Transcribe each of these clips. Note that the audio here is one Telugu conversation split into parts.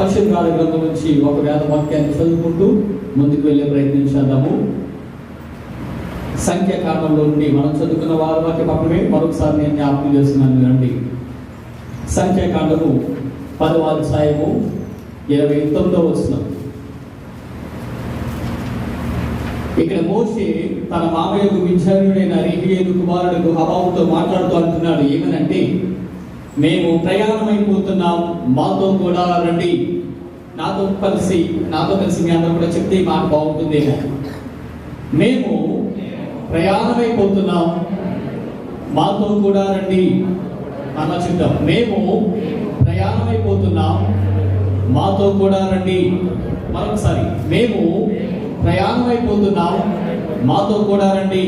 పరిశుద్ధ గ్రంథం నుంచి ఒక వేద వాక్యాన్ని చదువుకుంటూ ముందుకు వెళ్ళే ప్రయత్నం చేద్దాము. సంఖ్యాకాండంలో నుండి మనం చదువుకున్న వాక్య పక్కనే మరొకసారి నేను జ్ఞాపకం చేస్తున్నాను. వినండి. సంఖ్యాకాండము 10వ అధ్యాయము 29వ వచనం. ఇక్కడ మోషే తన మామయ్యకు విచారణుడైన రేహేలు కుమారుడు హబావుతో మాట్లాడుతూ అంటున్నాడు. ఏమనంటే, మేము ప్రయాణమైపోతున్నాం, మాతో కూడా రండి. నాతో కలిసి మీ అందరూ కూడా చెప్తే ఈ మాట బాగుంటుంది. మేము ప్రయాణమైపోతున్నాం, మాతో కూడా రండి అన్న చెప్తాం. మేము ప్రయాణమైపోతున్నాం, మాతో కూడా రండి. మరొకసారి, మేము ప్రయాణమైపోతున్నాం, మాతో కూడా రండి.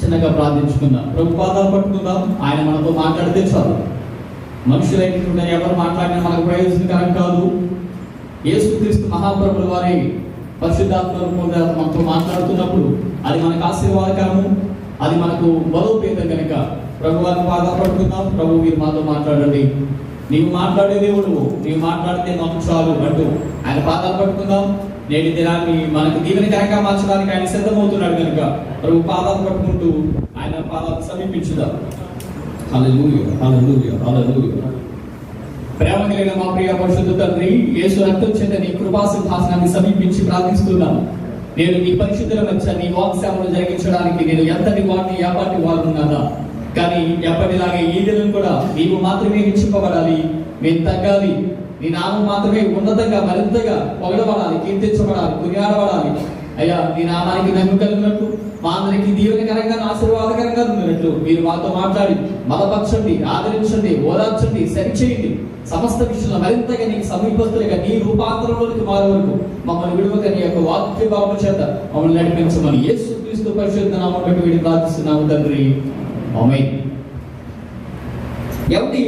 చిన్నగా ప్రార్థించుకుందాం. ప్రభు పాదాలు పట్టుకుందాం. ఆయన మనతో మాట్లాడితే చాలు. మనుషులైనటువంటి ఎవరు మాట్లాడినా మనకు ప్రయోజనకరం కాదు. యేసుక్రీస్తు మహాప్రభుల వారి పరిశుద్ధాత్మ రూపంగా మనతో మాట్లాడుతున్నప్పుడు అది మనకు ఆశీర్వాదకరము, అది మనకు బలోపేతం కనుక ప్రభు వారిని పాదాలు పట్టుకుందాం. ప్రభు, మీరు మాతో మాట్లాడండి. నీవు మాట్లాడే దేవుడు, నీవు మాట్లాడితే మాకు చాలు అంటూ ఆయన పాదాలు పట్టుకుందాం. నేటి దినాన్ని మనకు దీవెనకరంగా మార్చడానికి ఆయన సిద్ధమవుతున్నాడు కనుక ప్రభు పాదాలు పట్టుకుంటూ ఆయన పాదాలు సమీపించుదాం. హల్లెలూయా, హల్లెలూయా, హల్లెలూయా. ప్రేమ కలిగిన మా ప్రియ పరిశుద్ధ తండ్రి, యేసు రక్తం చేత నీ కృపా సింహాసనాన్ని సమీపించి ప్రార్థిస్తున్నాను. నేను నీ పరిశుద్ధుల మధ్య నీ వాక్సేవను జరిగించడానికి నేను ఎంతటి వాడిని ఎప్పటి వాడు ఉన్నానా, కానీ ఎప్పటిలాగే ఈ దినం కూడా నీవు మాత్రమే హెచ్చింపబడాలి, మేము తగ్గాలి. నీ నామం మాత్రమే ఉన్నతంగా మరింతగా పొగడబడాలి, కీర్తించబడాలి, కొనియాడబడాలి. అయ్యా, నీ నామానికి నమ్ము కలిగినట్టు, మా అందరికి దీవెనకరంగా ఆశీర్వాదకరంగా ఉన్నట్లు మీరు మాతో మాట్లాడి బలపరచండి, ఆదరించండి, ఓదార్చండి, సరిచేయండి. సమస్త విషయంలో మరింతగా నీకు సమీపస్తులుగా నీ రూపాంతరంలోకి మారే వరకు మమ్మల్ని విడువక నీ యొక్క వాక్య భావం చేత మమ్మల్ని నడిపించమని యేసుక్రీస్తు పరిశుద్ధ నామమున బట్టి వీడి ప్రార్థిస్తున్నాము తండ్రి. ఆమేన్. ఎవరి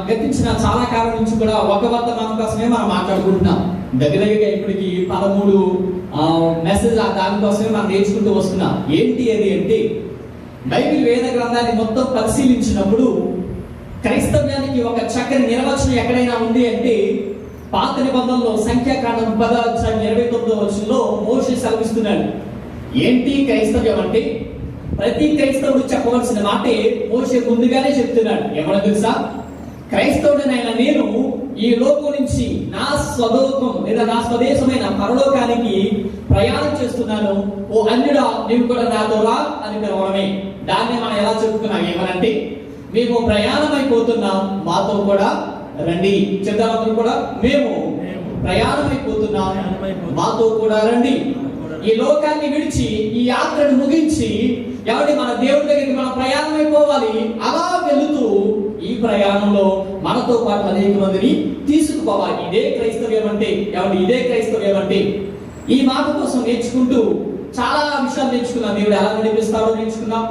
గతించిన చాలా కాలం నుంచి కూడా ఒక వర్తమానం కోసమే మనం మాట్లాడుకుంటున్నాం. దగ్గరగా ఇప్పటికి 13 మెసేజ్ దానికోసమే మనం నేర్చుకుంటూ వస్తున్నాం. ఏంటి అది అంటే, బైబిల్ వేద గ్రంథాన్ని మొత్తం పరిశీలించినప్పుడు క్రైస్తవ్యానికి ఒక చక్కని నిర్వచనం ఎక్కడైనా ఉంది అంటే, పాత నిబంధనలో సంఖ్యాకాండం 10వ అధ్యాయం 29వ వచనంలో మోషే సెలవిస్తున్నాడు. ఏంటి క్రైస్తవ్యం అంటే, ప్రతి క్రైస్తవుడు చెప్పవలసిన మాటే మోషే ముందుగానే చెప్తున్నాడు. ఎవరో తెలుసా? క్రైస్తవుడనైనా నేను ఈ లోకం నుంచి నా స్వలోకం లేదా నా స్వదేశమైన పరలోకానికి ప్రయాణం చేస్తున్నాను. ఓ అన్యుడా, నీవు కూడా నాతో రా అని పిలవడమే. దాన్ని మనం ఎలా చెప్పుకున్నాం? ఏమనంటే, మేము ప్రయాణం అయిపోతున్నాం, మాతో కూడా రండి. చెప్తామందరూ కూడా, మేము ప్రయాణం అయిపోతున్నాం, మాతో కూడా రండి. ఈ లోకాన్ని విడిచి ఈ యాత్రను ముగించి ఎవరి మన దేవుడి దగ్గరికి మనం ప్రయాణం అయిపోవాలి. అలా వెళుతూ ఈ ప్రయాణంలో మనతో పాటు అనేక మందిని తీసుకుపోవాలి. ఇదే క్రైస్తవ్యం అంటే. ఇదే క్రైస్తవ్యం అంటే. ఈ మాట కోసం నేర్చుకుంటూ చాలా విషయాలు నేర్చుకున్నాం. దేవుడు ఎలా నడిపిస్తాడో నేర్చుకున్నాం,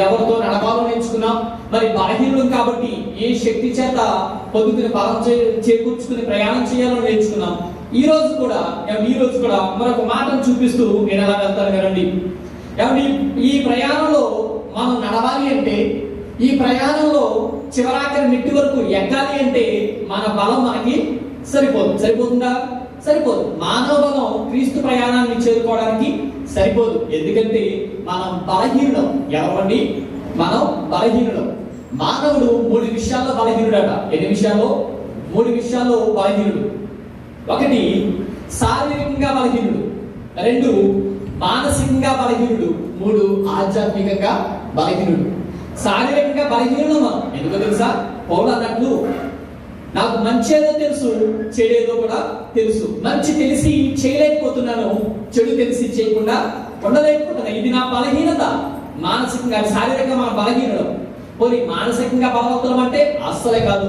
ఎవరితో నడపాలో నేర్చుకున్నాం. మరి బలహీనులు కాబట్టి ఏ శక్తి చేత పొద్దుకుని బలం చేకూర్చుకుని ప్రయాణం చేయాలో నేర్చుకున్నాం. ఈ రోజు కూడా మరొక మాటను చూపిస్తూ నేను ఎలా వెళ్తాను కదండి. ఈ ప్రయాణంలో మనం నడవాలి అంటే, ఈ ప్రయాణంలో చివరాఖరి నెట్టి వరకు ఎక్కాలి అంటే మన బలం మనకి సరిపోతుందా? సరిపోదు. మానవ బలం క్రీస్తు ప్రయాణాన్ని చేరుకోవడానికి సరిపోదు. ఎందుకంటే మనం బలహీనులం. ఎవరండి? మనం బలహీనులం. మానవుడు 3 విషయాల్లో బలహీనుడట. ఎన్ని విషయాల్లో? 3 విషయాల్లో బలహీనుడు. 1 శారీరకంగా బలహీనుడు, 2 మానసికంగా బలహీనుడు, 3 ఆధ్యాత్మికంగా బలహీనుడు. శారీరకంగా బలహీనుడు మనం. ఎందుకో తెలుసా? పౌలు అన్నట్లు, నాకు మంచి ఏదో తెలుసు, చెడేదో కూడా తెలుసు. మంచి తెలిసి చేయలేకపోతున్నాను, చెడు తెలిసి చేయకుండా ఉండలేకపోతున్నా. ఇది నా బలహీనత. మానసికంగా, శారీరకంగా మనం బలహీనుడు. పోనీ మానసికంగా బలవంతులం అంటే అస్సలే కాదు.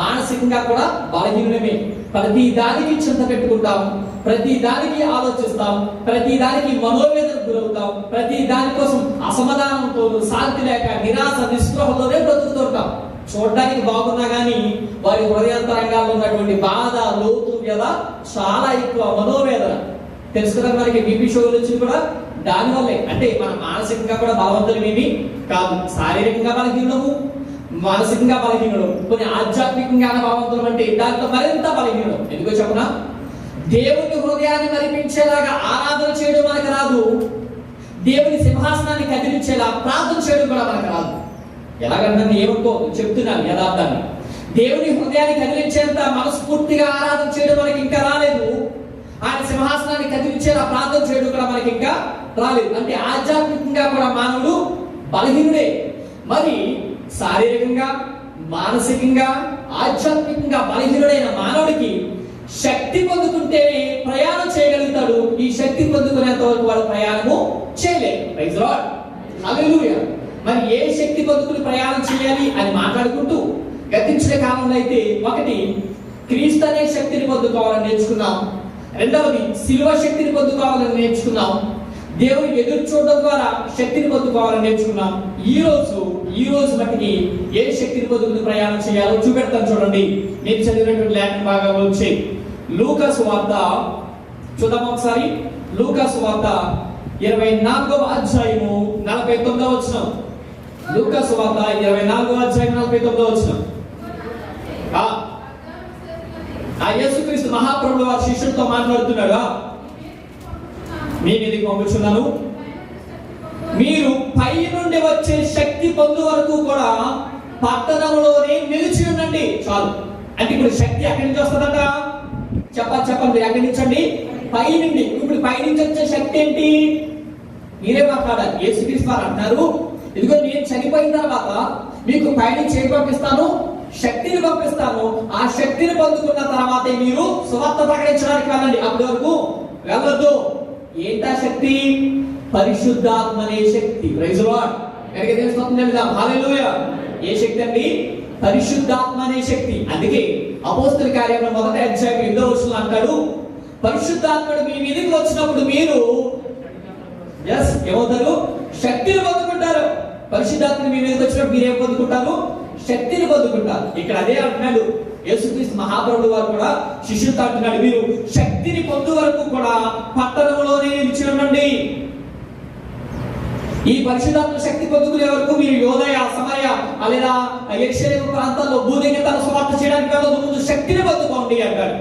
మానసికంగా కూడా బలహీనమే. ప్రతి దానికి చింత పెట్టుకుంటాం, ప్రతి దానికి ఆలోచిస్తాం, ప్రతి దానికి మనోవేదనకు గురవుతాం, ప్రతి దాని కోసం అసమాధానంతో, శాంతి లేక, నిరాశ నిస్పృహతోనే బ్రతుకుతుంటాం. చూడడానికి బాగున్నా కానీ వారి హృదయాంతరంగాల్లో ఉన్నటువంటి బాధ, లోతు, వ్యధ చాలా ఎక్కువ. మనోవేదన తెలుసుకున్న మనకి బీపీ షుగర్ వచ్చి కూడా దానివల్లే. అంటే మన మానసికంగా కూడా బలవంతులమేమి కాదు, శారీరకంగా బలహీనము, మానసికంగా బలహీనుడు, కొన్ని ఆధ్యాత్మికంగా అనుభవంతులు అంటే దాంట్లో మరింత బలహీనుడు. ఎందుకో చెప్పనా, దేవుని హృదయాన్ని మరిపించేలాగా ఆరాధన చేయడం మనకు రాదు, దేవుని సింహాసనాన్ని కదిలించేలా ప్రార్థన చేయడం కూడా మనకు రాదు. ఎలాగంటే ఏమనుకో చెప్తున్నాను యథార్థాన్ని, దేవుని హృదయాన్ని కదిలించేంత మనస్ఫూర్తిగా ఆరాధన చేయడం మనకి ఇంకా రాలేదు, ఆయన సింహాసనాన్ని కదిలించేలా ప్రార్థన చేయడం కూడా మనకి ఇంకా రాలేదు. అంటే ఆధ్యాత్మికంగా కూడా మానవుడు బలహీనుడే. మరి శారీరకంగా, మానసికంగా, ఆధ్యాత్మికంగా బలహీనుడైన మానవుడికి శక్తి పొందుకుంటేనే ప్రయాణం చేయగలుగుతాడు. ఈ శక్తి పొందుకునేంత వరకు వాడు ప్రయాణము చేయలేదు. ప్రైజ్ లార్డ్, హల్లెలూయా. మరి ఏ శక్తి పొందుకుని ప్రయాణం చేయాలి అని మాట్లాడుకుంటూ గతించిన కాలంలో అయితే ఒకటి క్రీస్తు అనే శక్తిని పొందుకోవాలని నేర్చుకున్నాం, రెండవది శిలువ శక్తిని పొందుకోవాలని నేర్చుకున్నాం, దేవుని ఎదురు చూడడం ద్వారా శక్తిని పొందుకోవాలని నేర్చుకున్నాం. ఈ రోజు మట్టికి ఏ శక్తిని పొందుకుని ప్రయాణం చేయాలో చూపెడతాను చూడండి. నేను చదివినటువంటి లేఖన భాగాలు వచ్చాయి. లూకా సువార్త చూద్దాం ఒకసారి. లూకా సువార్త 24వ అధ్యాయము 49వ వచనం. లూకా సువార్త 24వ అధ్యాయం 49వ వచనం. ఆ యేసుక్రీస్తు మహాప్రభువు వారి శిష్యులతో మాట్లాడుతున్నాడు. మీ మీదకి పంపుచున్నాను, మీరు పై నుండి వచ్చే శక్తి పొందు వరకు కూడా పట్టణంలోనే నిలిచి ఉండండి. చాలు. అంటే ఇప్పుడు శక్తి ఎక్కడి నుంచి వస్తుందట? చెప్పండి మీరు ఎక్కడి నుంచి అండి? పై నుండి. ఇప్పుడు పై నుంచి వచ్చే శక్తి ఏంటి? మీరే మాట్లాడాలి. యేసుక్రీస్తు వారు అంటున్నారు, ఇదిగో నేను చనిపోయిన తర్వాత మీకు పైనుంచి ఏం పంపిస్తాను? శక్తిని పంపిస్తాను. ఆ శక్తిని పొందుకున్న తర్వాతే మీరు సువార్త ప్రకటించడానికి వెళ్ళండి. అప్పటి వరకు వెళ్ళొద్దు. ఏంటా శక్తి? పరిశుద్ధాత్మ అనే శక్తి. Praise Lord. ఎక్కడికి తెలుస్తుంది కదా? హల్లెలూయా. ఏ శక్తి అండి? పరిశుద్ధాత్మ అనే శక్తి. అందుకే అపోస్తల కార్యముల 1వ అధ్యాయం 8వ వచనంలో అంటాడు, పరిశుద్ధాత్ముడు మీ మీదకి వచ్చినప్పుడు మీరు ఏమవుతారు? శక్తిని పొందుకుంటారు. పరిశుద్ధాత్మని మీ మీదకి వచ్చినప్పుడు మీరు ఏం పొందుకుంటారు? శక్తిని పొందుకుంటారు. ఇక్కడ అదే అంటున్నాడు యేసుక్రీస్తు మహాప్రభువు వారు కూడా శిష్యులతో అంటున్నాడు, మీరు శక్తిని పొందు వరకు కూడా పట్టణంలోనే నిలిచి ఉండండి. ఈ పరిశుద్ధాత్మ శక్తి పొందుకునే వరకు మీరు యోదయ, సమరయ లేదా యెరూషలేము ప్రాంతాల్లో భూదిగంతాల సువార్త చేయడానికి వెళ్ళదు, ముందు శక్తిని పొందుకోండి అంటాడు.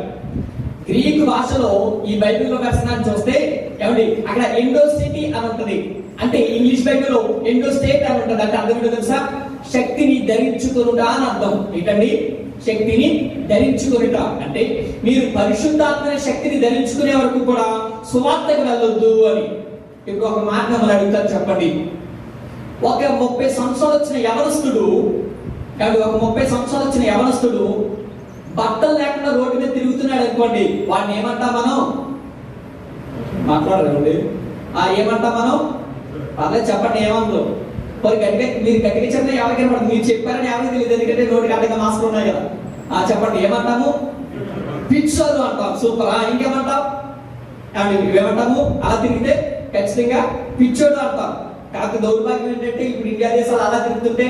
గ్రీకు భాషలో ఈ బైబిల్లో దర్శనాన్ని చూస్తే ఏమండి అక్కడ ఎండో సిటీ అని ఉంటుంది. అంటే ఇంగ్లీష్ బైబిల్లో ఎండో స్టేట్ అని ఉంటుంది. అంటే అర్థం ఏంటో తెలుసా? శక్తిని ధరించుకొనుట అని అర్థం. ఏంటండి? శక్తిని ధరించుకొనుట అంటే మీరు పరిశుద్ధాత్మ శక్తిని ధరించుకునే వరకు కూడా సువార్తకు వెళ్ళొద్దు అని. ఇప్పుడు ఒక మాట మనం అడుగుతారు, చెప్పండి. ఒక 30 సంవత్సరాలు వచ్చిన యవనస్తుడు బట్టలు లేకుండా రోడ్డు మీద తిరుగుతున్నాడు అనుకోండి, వాడిని ఏమంటాం మనం? మాట్లాడాలండి. ఏమంటాం మనం? అదే చెప్పండి ఏమందో. మీరు గట్టిగా చెప్పిన ఎవరికైనా పడుతుంది. మీరు చెప్పారని ఎవరికి తెలియదు, ఎందుకంటే నోటికి అడ్డగా మాస్కులు ఉన్నాయి కదా. చెప్పండి ఏమంటాము? పిచ్చోలు అంటాం. సూపర్. ఇంకేమంటాం? ఏమంటాము? అలా తిరిగితే ఖచ్చితంగా పిచ్చోడు అంటాం. కాకపోతే దౌర్భాగ్యం ఏంటంటే ఇప్పుడు ఇండియా దేశాలు అలా తిరుగుతుంటే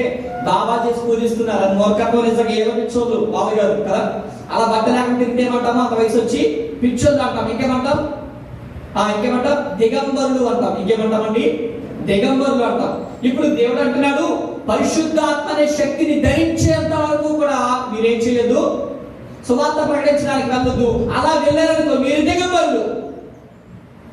బాబా చేసి పూజిస్తున్నారు. అది మూర్ఖత్వం. నిజంగా ఏదో పిచ్చోళ్ళు బాబు గారు కదా. అలా బట్ట లేకుండా తిరిగితే ఏమంటాము? అంత వయసు వచ్చి పిచ్చోళ్ళు అంటాం. ఇంకేమంటాం? దిగంబరులు అంటాం. ఇంకేమంటామండి? దిగంబరులు అంటాం. ఇప్పుడు దేవుడు అంటున్నాడు, పరిశుద్ధాత్మ అనే శక్తిని ధరించేంత వరకు కూడా మీరేం చేయొద్దు, సువార్త ప్రకటించడానికి వెళ్ళొద్దు. అలా వెళ్ళారనుకో మీరు దిగంబరులు.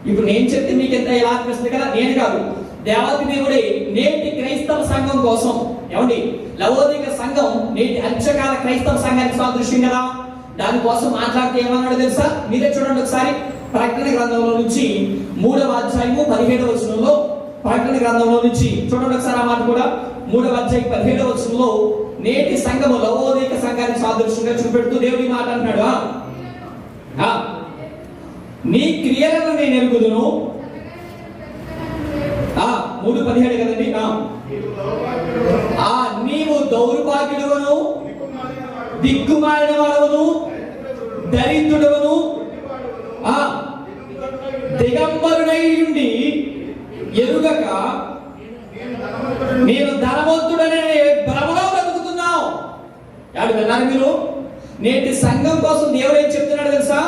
ఇప్పుడు నేను చెప్తే మీకు ఎంత ఎలా అనిపిస్తుంది కదా? నేను కాదు, దేవాది దేవుడే నేటి క్రైస్తవ సంఘం కోసం, ఏమండి లవోదిక సంఘం నేటి అంత్యకాల క్రైస్తవ సంఘానికి సాదృశ్యం కదా. దానికోసం మాట్లాడితే ఏమన్నాడో తెలుసా? మీరే చూడండి ఒకసారి. ప్రకటన గ్రంథంలో నుంచి 3వ అధ్యాయము 17వ వచనంలో, ప్రకటన గ్రంథంలో నుంచి చూడండి ఒకసారి ఆ మాట కూడా. 3వ అధ్యాయం 17వ వచనంలో నేటి సంఘము లవోదిక సంఘానికి సాదృశ్యంగా చూపెడుతూ దేవుడి మాట అంటున్నాడు, నీ క్రియలను నేను ఎరుగుదును. 3:17 కదండి. నీవు దౌర్భాగ్యుడవను, దిక్కుమాలిన వాడవను, దరిద్రుడవను, దిగంబరుడై ఉండి ఎరుగక నేను ధనవంతుడనే భ్రమలో బతుకుతున్నావు. విన్నారు మీరు? నేటి సంఘం కోసం దేవుడు ఏం చెప్తున్నాడు తెలుసా?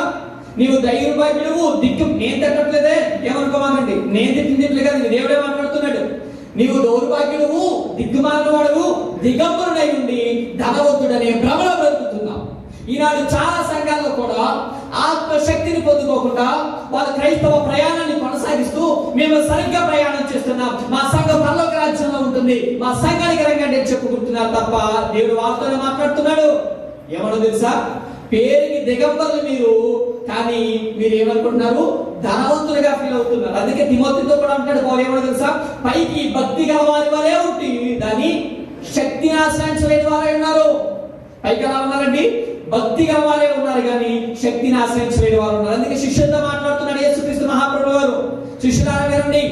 నీవు దైర్భాగ్యుడు, దిక్కు. నేను తిట్టట్లేదే, ఏమనుకోమాకండి. నేను తిట్టినట్లే కదా, దేవుడే మాట్లాడుతున్నాడు. నీవు దౌర్భాగ్యుడువు, దిక్కుమాలినవాడువు, దిగంబరుడై ఉండి ధనవంతుడనే భ్రమలో బ్రతుకుతున్నావు. ఈనాడు చాలా సంఘాల్లో కూడా ఆత్మశక్తిని పొందుకోకుండా వాళ్ళ క్రైస్తవ ప్రయాణాన్ని కొనసాగిస్తూ మేము సరిగ్గా ప్రయాణం చేస్తున్నాం, మా సంఘం పరలోక రాజ్యంలో ఉంటుంది, మా సంఘానికి రంగండి అని చెప్పుకుంటున్నారు తప్ప దేవుడు వారితోనే మాట్లాడుతున్నాడు. ఏమన్నా తెలుసా? పేరుకి దిగంబరులు మీరు, కానీ మీరు ఏమనుకుంటున్నారు? ధనవంతులుగా ఫీల్ అవుతున్నారు. అందుకే తిమోతితో కూడా అంటాడు పౌలు, ఏమన్నా తెలుసా? పైకి భక్తి గల వారి వలే ఉండి దాని శక్తిని ఆశ్రయించలేని వారే ఉన్నారు. పైకి ఎలా ఉన్నారండి? భక్తి గల వారే ఉన్నారు కానీ శక్తిని ఆశ్రయించలేని వారు ఉన్నారు. అందుకే శిష్యులతో మాట్లాడుతున్నాడు యేసుక్రీస్తు మహాప్రభువు గారు, శిష్యులారా వినండి,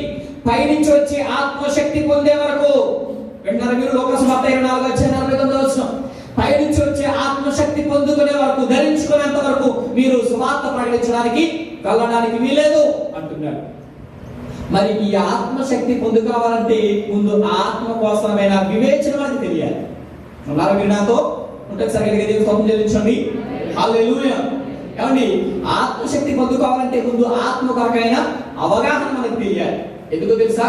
పైనుంచి వచ్చి ఆత్మశక్తి పొందే వరకు, వింటారా మీరు? లోకసువార్త 24:49 పైనుంచి వచ్చే ఆత్మశక్తి పొందుకునే వరకు, ధరించుకునేంత వరకు మీరు సువార్త ప్రకటించడానికి వెళ్ళడానికి వీలేదు అంటున్నాడు. మరి ఈ ఆత్మశక్తి పొందుకోవాలంటే ముందు ఆత్మ కోసమైన వివేచన మనకి తెలియాలి. ఉన్నారా మీరు నాతో? ఉంటే సరిగ్గా దేవుని స్తోత్రం చెల్లించండి. హల్లెలూయా. ఏమండి, ఆత్మశక్తి పొందుకోవాలంటే ముందు ఆత్మ కొరకైన అవగాహన మనకు తెలియాలి. ఎందుకో తెలుసా?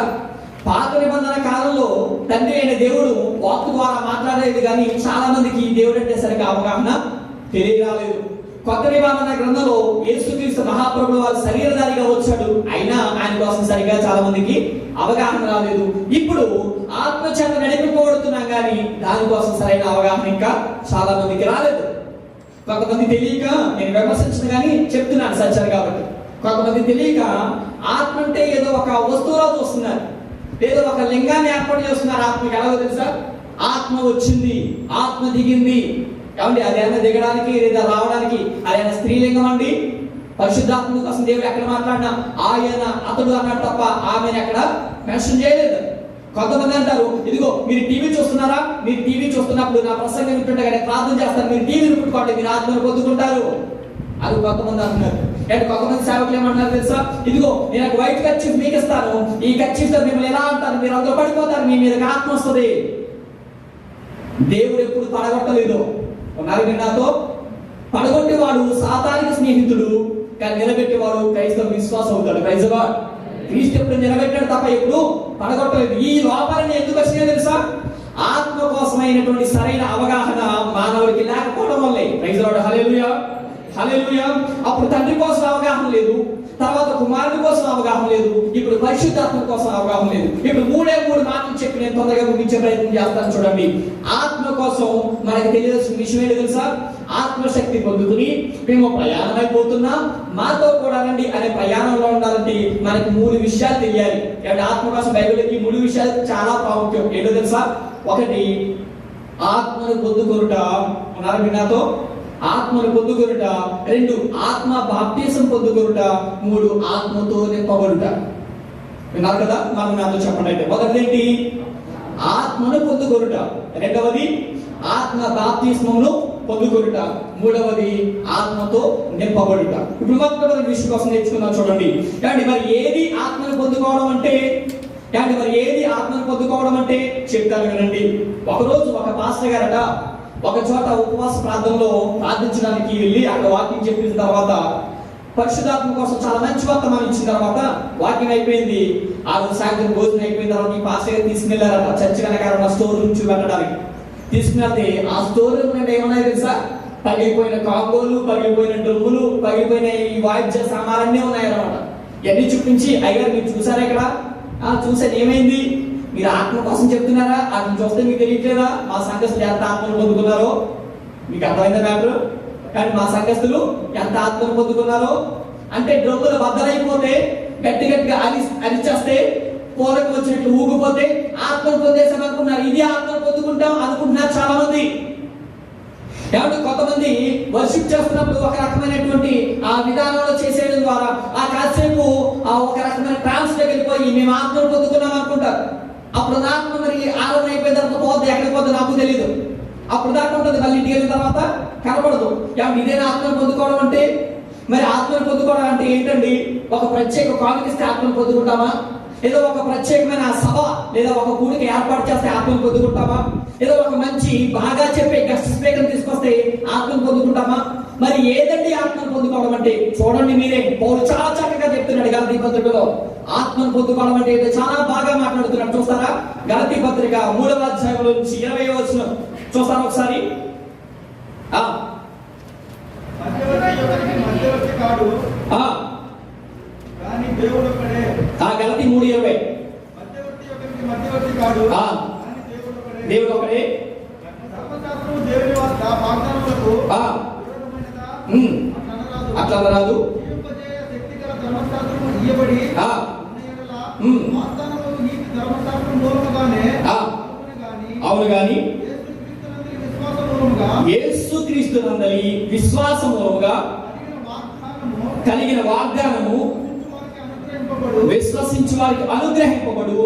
పాత నిబంధన కాలంలో తండ్రి అయిన దేవుడు వాక్కు ద్వారా మాట్లాడేది, కానీ చాలా మందికి దేవుడు అంటే సరిగ్గా అవగాహన తెలియరాలేదు. కొత్త నిబంధన గ్రంథంలో యేసుక్రీస్తు మహాప్రభువు వారు శరీరధారిగా వచ్చాడు, అయినా ఆయన కోసం సరిగ్గా చాలా మందికి అవగాహన రాలేదు. ఇప్పుడు ఆత్మచేత నడిపింపబడుతున్నాం, కానీ దానికోసం సరైన అవగాహన ఇంకా చాలా మందికి రాలేదు. కొంతమంది తెలియక, నేను విమర్శించిన కానీ చెప్తున్నాను సత్యాలు కాబట్టి, కొంతమంది తెలియక ఆత్మ అంటే ఏదో ఒక వస్తువులో చూస్తున్నారు, ఏదో ఒక లింగాన్ని ఏర్పాటు చేస్తున్నారు. ఆత్మకి ఎలాగో తెలుసా? ఆత్మ వచ్చింది, ఆత్మ దిగింది. ఏమండి, అదేనా దిగడానికి లేదా రావడానికి అదేనా స్త్రీలింగం అండి? పరిశుద్ధాత్మ కోసం దేవుడు ఎక్కడ మాట్లాడినా ఆయన, అతడు అన్నాడు తప్ప ఆమెను ఎక్కడ మెన్షన్ చేయలేదు. కొంతమంది అంటారు, ఇదిగో మీరు టీవీ చూస్తున్నారా, మీరు టీవీ చూస్తున్నప్పుడు నా ప్రసంగం వింటుంటే కానీ ప్రార్థన చేస్తారు, మీరు టీవీని పెట్టుకోండి, మీరు ఆత్మను పొందుకుంటారు అది కొంతమంది అంటున్నారు. అంటే కొంతమంది సేవకులు ఏమంటున్నారు తెలుసా? ఇదిగో నేను ఒక వైట్ కర్చీఫ్ మీకు ఇస్తాను, ఈ కర్చీఫ్ తో మిమ్మల్ని ఎలా అంటారు, మీరు అందరూ పడిపోతారు, మీ మీదకి ఆత్మ వస్తుంది. దేవుడు ఎప్పుడు పడగొట్టలేదు. ఉన్నారు నాతో? పడగొట్టేవాడు సాతానికి స్నేహితుడు, కానీ నిలబెట్టేవాడు క్రైస్తవ విశ్వాసం అవుతాడు. Praise Lord. క్రీస్తు ఎప్పుడు నిలబెట్టాడు తప్ప ఎప్పుడు పడగొట్టలేదు. ఈ లోపాలని ఎందుకు వచ్చినాయో తెలుసా? ఆత్మ కోసమైనటువంటి సరైన అవగాహన మానవుడికి లేకపోవడం వల్లే. Praise Lord. Hallelujah, hallelujah. అప్పుడు తండ్రి కోసం అవగాహన లేదు, తర్వాత కుమారుడి కోసం అవగాహన లేదు, ఇప్పుడు పరిశుద్ధాత్మ కోసం అవగాహన లేదు. ఇప్పుడు మూడు మాటలు చెప్పి నేను తొందరగా ముగించే ప్రయత్నం చేస్తాను. చూడండి, ఆత్మ కోసం మనకి తెలియాల్సిన విషయం ఏంటి తెలుసా? ఆత్మశక్తి పొందుకుని మేము ప్రయాణం అయిపోతున్నాం, మాతో కూడా రండి అనే ప్రయాణంలో ఉండాలంటే మనకి మూడు విషయాలు తెలియాలి. అంటే ఆత్మ కోసం బైబిల్కి మూడు విషయాలు చాలా ప్రాముఖ్యం. ఏంటో తెలుసా? ఒకటి, ఆత్మను పొందుకొనుట. ఉన్నారు విన్నాతో? ఆత్మను పొందుకొనుట. రెండు, ఆత్మ బాప్తిసం పొందుకొనుట. మూడు, ఆత్మతో నింపబడుట. విన్నారు కదా? మనం నాతో చెప్పండి. అయితే మొదటిది ఏంటి? ఆత్మను పొందుకొనుట. రెండవది ఆత్మ బాప్తిస్మమును పొందుకొనుట. మూడవది ఆత్మతో నింపబడుట. ఇప్పుడు మొదటి విషయం కోసం నేర్చుకున్నాం. చూడండి, కానీ మరి ఏది ఆత్మను పొందుకోవడం అంటే? మరి ఏది ఆత్మను పొందుకోవడం అంటే చెప్తాను వినండి. ఒకరోజు ఒక పాస్టర్ గారట ఒక చోట ఉపవాస ప్రార్థనలో ప్రార్థించడానికి వెళ్ళి అక్కడ వాక్యం చెప్పిన తర్వాత పరిశుద్ధాత్మ కోసం చాలా మంచి వర్తమానం ఇచ్చిన తర్వాత వాక్యం అయిపోయింది. ఆ రోజు సాయంత్రం భోజనం అయిపోయిన తర్వాత ఈ పాస్టర్ గారు తీసుకెళ్లారట చర్చ్ కనుక స్టోర్ నుంచి పెట్టడానికి. తీసుకుని ఆ స్టోర్ రూమ్ ఏమన్నాయి తెలుసా? పగిలిపోయిన కాంగోలు, పగిలిపోయిన డ్రమ్ములు, పగిలిపోయిన ఈ వాయిద్య సామాన్లన్నీ ఉన్నాయన్నమాట. ఇవన్నీ చూపించి, అయ్యారు మీరు చూసారా ఇక్కడ? చూసాను. ఏమైంది? మీరు ఆత్మ కోసం చెప్తున్నారా? అది చూస్తే మీకు తెలియట్లేదా మా సంఘస్థులు ఎంత ఆత్మను పొందుకున్నారో? మీకు అర్థమైందా మ్యాటర్? కానీ మా సంఘస్థులు ఎంత ఆత్మను పొందుకున్నారో అంటే డ్రమ్ములు బద్దలైపోతే, గట్టి గట్టిగా అరిచేస్తే, పూలకు వచ్చినట్లు ఊగిపోతే ఆత్మను పొందేసాం అనుకున్నారు. ఇది ఆత్మను పొందుకుంటాం అనుకుంటున్నారు చాలా మంది. కాబట్టి కొంతమంది వర్షిప్ చేస్తున్నప్పుడు ఒక రకమైనటువంటి ఆ విధానంలో చేసేయడం ద్వారా ఆ కాసేపు ఒక రకమైన ట్రాన్స్ వెళ్ళిపోయి మేము ఆత్మను పొందుకున్నాం అనుకుంటారు. అప్పుడు ఆత్మ మరి ఆరోగ్యం అయిపోయిన తర్వాత పోద్ది, ఎక్కడికి పోద్ది నాకు తెలియదు. అప్పుడు దాకా ఉంటుంది, మళ్ళీ ఇంటికి వెళ్ళిన తర్వాత కనపడదు. ఇదేనా ఆత్మను పొందుకోవడం అంటే? మరి ఆత్మను పొందుకోవడం అంటే ఏంటండి? ఒక ప్రత్యేక కానుకిస్తే ఆత్మను పొందుకుంటామా? ఏదో ఒక ప్రత్యేకమైన సభ లేదా ఒక కూడికి ఏర్పాటు చేస్తే ఆత్మను పొందుకుంటామా? ఏదో ఒక మంచి బాగా చెప్పే గెస్ట్ స్పీకర్ తీసుకొస్తే ఆత్మను పొందుకుంటామా? మరి ఏదండి ఆత్మను పొందుకోవడం అంటే? చూడండి మీరే, పౌలు చాలా చక్కగా చెప్తున్నాడు గలతీ పత్రికలో ఆత్మను పొందుకోవడం అంటే ఏంటో చాలా బాగా మాట్లాడుతున్నారు. చూస్తారా? గలతీ పత్రిక 3వ అధ్యాయంలో నుంచి 20వ వచనం చూస్తారా ఒకసారి? గలతీ 3:20. దేవుడు ఒకడే. అట్లా రాదు. అవును గాని యేసుక్రీస్తునందలి విశ్వాసమూలముగా కలిగిన వాగ్దానము విశ్వసించు వారికి అనుగ్రహింపబడు.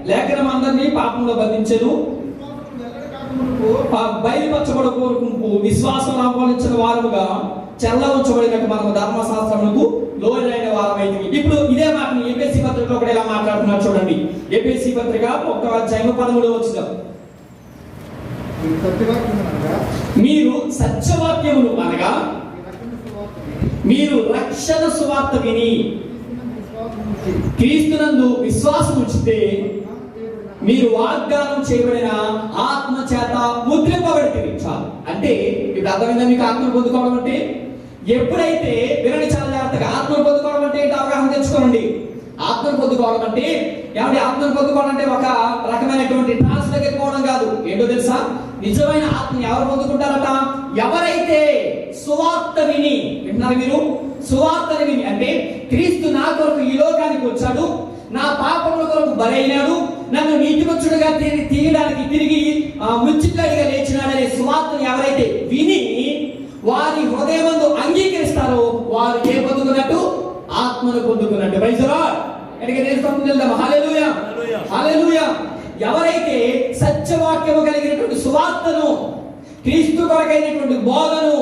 లేఖనం అందరినీ పాపంలో బంధించెను. బయలుపరచబడకు విశ్వాసం ఆపాదించిన వారుగా చెల్ల ఉంచబడినట్టు మనము ధర్మశాస్త్రములకు లోనైన వారమైంది. ఇప్పుడు ఇదే మాటని ఎఫెసీ పత్రికలో కూడా ఇలా మాట్లాడుతున్నారు చూడండి. ఎఫెసీ పత్రిక 1వ అధ్యాయం 13వ వచనం. మీరు సత్యవాక్యమును అనగా మీరు రక్షణ సువార్త విని క్రీస్తునందు విశ్వాసం ఉంచితే మీరు వాగ్దానం చేయబడిన ఆత్మ చేత ముద్రింపబడితే చాలు. అంటే ఇప్పుడు అర్థమైందా మీకు? ఆత్మను పొందుకోవడం అంటే ఎప్పుడైతే వినని చాలా జాగ్రత్తగా ఆత్మను పొందుకోవడం అంటే ఏంటి అవగాహన తెచ్చుకోండి. ఆత్మను పొందుకోవడం అంటే ఏమంటే ఆత్మను పొందుకోవడం అంటే ఒక రకమైనటువంటి ట్రాన్స్ దగ్గరికి పోవడం కాదు. ఏంటో తెలుసా? నిజమైన ఆత్మని ఎవరు పొందుకుంటారట? ఎవరైతే సువార్త విని, వింటున్నారు మీరు? సువార్తని విని అంటే క్రీస్తు నా కొరకు ఈ లోకానికి వచ్చాడు, నా పాపముల కొరకు బలైనాడు, నన్ను నీతిమంతుడిగా తీయడానికి తిరిగి మృత్యుంజయుడిగా లేచినాడనే సువార్తను ఎవరైతే విని వారి హృదయమందు అంగీకరిస్తారో వారు ఏ పొందుకున్నట్టు? ఆత్మను పొందుకున్నట్టు. Praise the Lord. Hallelujah, hallelujah. ఎవరైతే సత్యవాక్యము కలిగినటువంటి సువార్తను, క్రీస్తు కొరకైనటువంటి బోధను,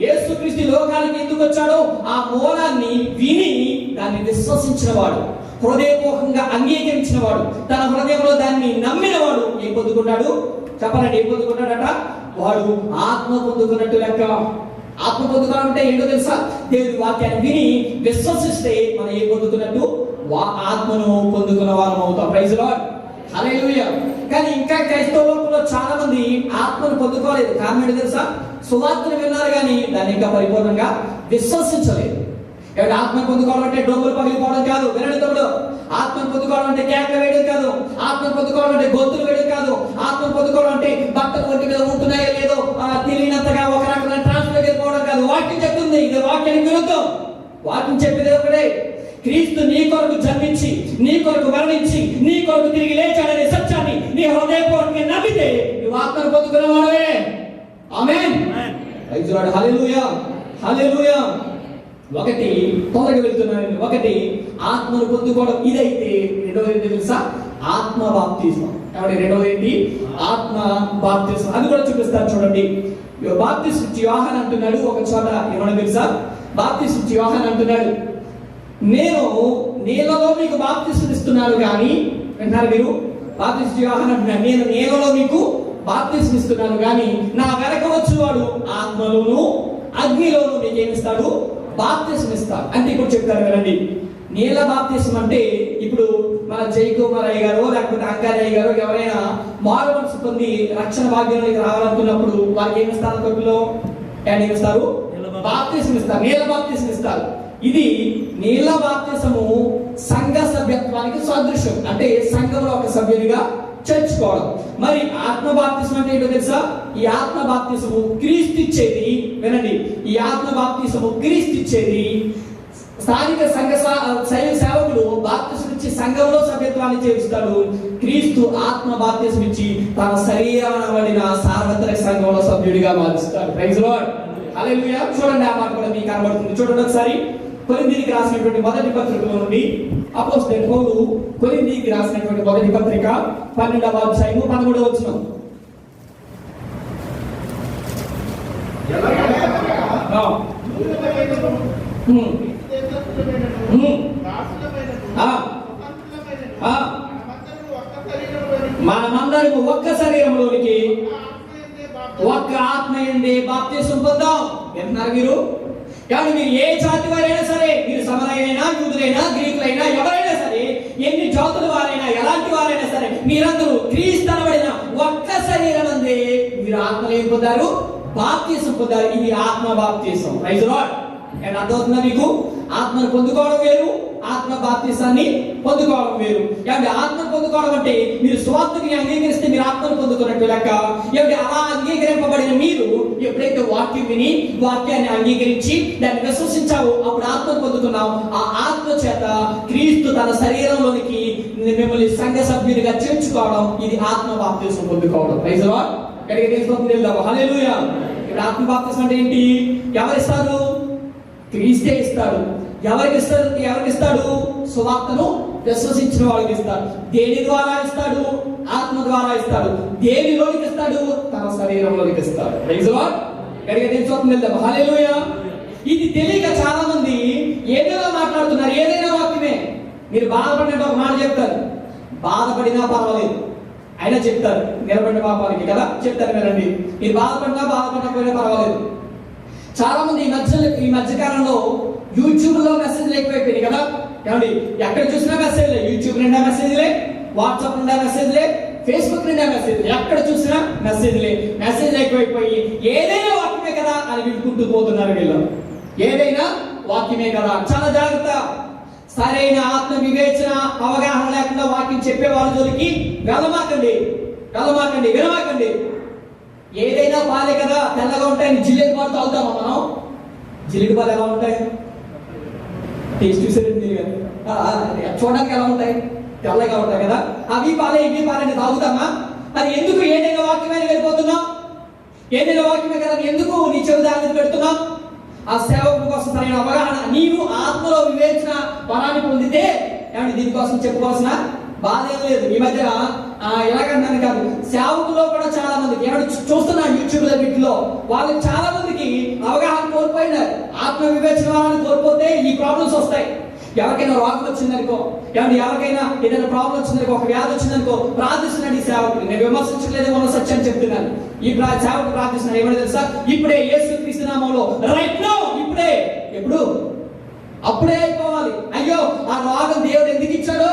యేసుక్రీస్తు లోకానికి ఎందుకు వచ్చాడో ఆ మూలాన్ని విని దాన్ని విశ్వసించిన వాడు, హృదయపూర్వకంగా అంగీకరించిన వాడు, తన హృదయంలో దాన్ని నమ్మిన వాడు ఏం పొందుకున్నాడు? చెప్పనండి, ఏం పొందుకున్నాడట? వాడు ఆత్మ పొందుకున్నట్టు లెక్క. ఆత్మ పొందుకోవాలంటే ఏంటో తెలుసా? దేవుడి వాక్యాన్ని విని విశ్వసిస్తే మనం ఏం పొందుకున్నట్టు? ఆత్మను పొందుకున్న వారం అవుతాం. ప్రైజ్ ది లార్డ్, హల్లెలూయా. కానీ ఇంకా క్రైస్తవ లోకంలో చాలా మంది ఆత్మను పొందుకోలేదు. కారణం ఏంటో తెలుసా? సువార్తను విన్నారు కానీ దాన్ని ఇంకా పరిపూర్ణంగా విశ్వసించలేదు. ఆత్మను పొందుకోవడం అంటే డొంగులు పగిలిపోవడం కాదు. వినండి తమ్ముడు, ఆత్మను పొందుకోవడం అంటే కేకలు వేయడం కాదు. ఆత్మను పొందుకోవడం అంటే గొంతులు వేయడం కాదు. ఆత్మను పొందుకోవడం అంటే బట్టలు ఒంటి మీద ఉంటున్నాయో లేదో తెలియనంతగా ఒక రకమైన ట్రాన్స్ఫర్ వెళ్ళిపోవడం కాదు. వాక్యం చెప్తుంది, ఇది వాక్యానికి విరుద్ధం. వాక్యం చెప్పేది ఒకటే, క్రీస్తు నీ కొరకు జన్మించి, నీ కొరకు మరణించి, నీ కొరకు తిరిగి లేచాడనే సత్యాన్ని నీ హృదయపూర్వకంగా నమ్మితే నువ్వు ఆత్మను పొందుకున్నవాడే. ఆమేన్. ప్రైజ్ ది లార్డ్, హల్లెలూయా, హల్లెలూయా. ఒకటి తొందరగా వెళ్తున్నాను. ఒకటి ఆత్మను పొందుకోవడం ఇదైతే, రెండవది ఏంటి తెలుసా? ఆత్మ బాప్తిస్మం. కాబట్టి రెండవది ఏంటి? ఆత్మ బాప్తిస్మం. అది కూడా చూపిస్తాను చూడండి. బాప్తిస్మం యోహాన్ అంటున్నాడు ఒక చోట, ఏమన్నా తెలుసా? బాప్తిస్మం యోహాన్ అంటున్నాడు, నేను నీళ్ళలో మీకు బాప్తిస్మం ఇస్తున్నాను కానీ, వింటారు మీరు? బాప్తిస్మం యోహాన్ అంటున్నాడు, నేను నీళ్ళలో మీకు బాప్తిస్మం ఇస్తున్నాను కానీ నా వెనక వచ్చేవాడు ఆత్మలోను అగ్నిలోను మీకు ఏమిస్తాడు? బాప్తిస్మం ఇస్తాడు. అంటే ఇప్పుడు చెప్తారు కదండి, నీళ్ళ బాప్తిస్మం అంటే ఇప్పుడు మన జయకుమారయ్య గారు లేకపోతే అంగారయ్య గారు ఎవరైనా మారు మనసు పొంది రక్షణ భాగ్యంలోకి రావాలనుకున్నప్పుడు వారికి ఏమిస్తారు? తొట్టులో ఏమిస్తారు? బాప్తిస్మం ఇస్తారు, నీళ్ళ బాప్తిస్మం ఇస్తారు. ఇది నీళ్ళ బాప్తిస్మము సంఘ సభ్యత్వానికి సదృశ్యం. అంటే సంఘంలో ఒక సభ్యునిగా చేర్చుకోవడం. మరి ఆత్మ బాప్తిస్మం అంటే ఏంటో తెలుసా? ఈ ఆత్మ బాప్తిస్మము క్రీస్తు ఇచ్చేది. వినండి, ఈ ఆత్మ బాప్తిస్మము క్రీస్తు ఇచ్చేది. స్థానిక సంఘ సేవకుడు బాప్తిస్మం ఇచ్చి సంఘంలో సభ్యత్వాన్ని చేస్తాడు. క్రీస్తు ఆత్మ బాప్తిస్మం ఇచ్చి తన శరీరాన వడిన సార్వత్రిక సంఘంలో సభ్యుడిగా మారుస్తాడు. ప్రైజ్ ది లార్డ్, హల్లెలూయా. చూడండి, ఆ మాట కూడా మీకు కనబడుతుంది. చూడండి ఒకసారి. కొరింథీయులకు రాసినటువంటి మొదటి పత్రికలో నుండి అపోస్తలుడైన పౌలు కొరింథీయులకు రాసినటువంటి మొదటి పత్రిక 12వ అధ్యాయము 13వ వచనం. మనమందరము ఒక్క శరీరంలోనికి ఒక్క ఆత్మ యందే బాప్తిస్మం పొందాం. వింటున్నారు మీరు? కానీ మీరు ఏ జాతి వారైనా సరే, మీరు సమరయులైనా, యూదులైనా, గ్రీకులైనా, ఎవరైనా సరే, ఎన్ని జాతుల వారైనా, ఎలాంటి వారైనా సరే, మీరందరూ క్రీస్తు అనబడిన ఒక్క శరీరం అందే మీరు ఆత్మలు ఏం పొందారు? బాప్తిసం పొందారు. ఇది ఆత్మ బాప్తిసం. Praise the lord. అండ్ అర్థమవుతుందా మీకు? ఆత్మను పొందుకోవడం వేరు, ఆత్మ బాప్తిసాన్ని పొందుకోవడం వేరు. ఏమంటే ఆత్మను పొందుకోవడం అంటే మీరు సువార్తని అంగీకరిస్తే మీరు ఆత్మను పొందుకున్నట్టు లెక్క. ఏమంటే అలా అంగీకరింపబడిన మీరు ఎప్పుడైతే వాక్యం విని వాక్యాన్ని అంగీకరించి దాన్ని విశ్వసించావో అప్పుడు ఆత్మను పొందుకున్నావు. ఆ ఆత్మ చేత క్రీస్తు తన శరీరంలోనికి మిమ్మల్ని సంఘ సభ్యునిగా చేర్చుకోవడం, ఇది ఆత్మ బాప్తిసం పొందుకోవడం. Praise the Lord. ఎక్కడికి తీసుకుందాం? హల్లెలూయా. ఇప్పుడు ఆత్మ బాప్తిసం అంటే ఏంటి? ఎవరిస్తారు? క్రీస్తే ఇస్తాడు. ఎవరికి ఇస్తాడు? సువార్తను విశ్వసించిన వాళ్ళకి ఇస్తాడు. దేని ద్వారా ఇస్తాడు? ఆత్మ ద్వారా ఇస్తాడు. దేనిలోనికి ఇస్తాడు? తన శరీరంలోనికి ఇస్తాడు. Praise the Lord. ఎక్కడికి తీసుకుందాం? హల్లెలూయా. ఇది తెలియక చాలా మంది ఏదైనా మాట్లాడుతున్నారు, ఏదైనా వాక్యమే. మీరు బాధపడిన ఒక మాట చెప్తారు, బాధపడినా పర్వాలేదు అయినా చెప్తారు. నిలబడిన పాపానికి కదా చెప్తారు కదండి. మీరు బాధపడకపోయినా పర్వాలేదు. చాలా మంది ఈ మధ్యకాలంలో యూట్యూబ్ లో మెసేజ్లు ఎక్కువైపోయినాయి కదా. ఏమండి, ఎక్కడ చూసినా మెసేజ్లే. యూట్యూబ్ నిండా మెసేజ్లే, వాట్సాప్ నిండా మెసేజ్లే, ఫేస్బుక్ నిండా మెసేజ్లే. ఎక్కడ చూసినా మెసేజ్లే. మెసేజ్లు ఎక్కువైపోయి ఏదైనా వాక్యమే కదా అని వినుకుంటూ పోతున్నారు వీళ్ళు. ఏదైనా వాక్యమే కదా. చాలా జాగ్రత్త. సరైన ఆత్మ వివేచన అవగాహన లేకుండా వాక్యం చెప్పే వాళ్ళ జోలికి వెళ్ళమాకండి, వినమాకండి. ఏదైనా పాలే కదా, తెల్లగా ఉంటాయి. జిల్లేడు పాలు తాగుతామా మనం? జిల్లేడు పాలు ఎలా ఉంటాయి? టేస్ట్ చూసేది చూడడానికి ఎలా ఉంటాయి? తెల్లగా ఉంటాయి కదా. అవి పాలే ఇవి పాలని తాగుతామా? మరి ఎందుకు ఏదైనా వాక్యమైన వెళ్ళిపోతున్నాం? ఏదైనా వాక్యమే కదా ఎందుకు నీ చెవి దాని పెడుతున్నాం? ఆ సేవకుల కోసం సరైన అవగాహన, నీవు ఆత్మలో వివేచన వరాన్ని పొందితే ఏమంటే దీనికోసం చెప్పుకోవాల్సిన బాధ ఏం లేదు. ఈ మధ్య ఎలాగంటాను కాదు, సేవకులో కూడా చాలా మందికి ఏమంటే చూస్తున్నాను యూట్యూబ్ లో వీటిలో వాళ్ళకి చాలా మందికి అవగాహన కోల్పోయినారు. ఆత్మ వివేచన వరాన్ని కోల్పోతే ఈ ప్రాబ్లమ్స్ వస్తాయి. ఎవరికైనా రోగం వచ్చిందనుకో, ఎవరికైనా ఏదైనా ప్రాబ్లం వచ్చిందనుకో, ఒక వ్యాధి వచ్చిందనుకో, ప్రార్థిస్తున్నాడు ఈ సేవకుడు. నేను విమర్శించలేదు, మన సత్యాన్ని చెప్తున్నాను. ఈ సేవకుడు ప్రార్థిస్తున్నాడు. ఏమని తెలుసా? ఇప్పుడే యేసుక్రీస్తు నామములో, రైట్ నౌ, ఇప్పుడే. ఎప్పుడు? అప్పుడే అయిపోవాలి. అయ్యో, ఆ రోగం దేవుడు ఎందుకు ఇచ్చాడో,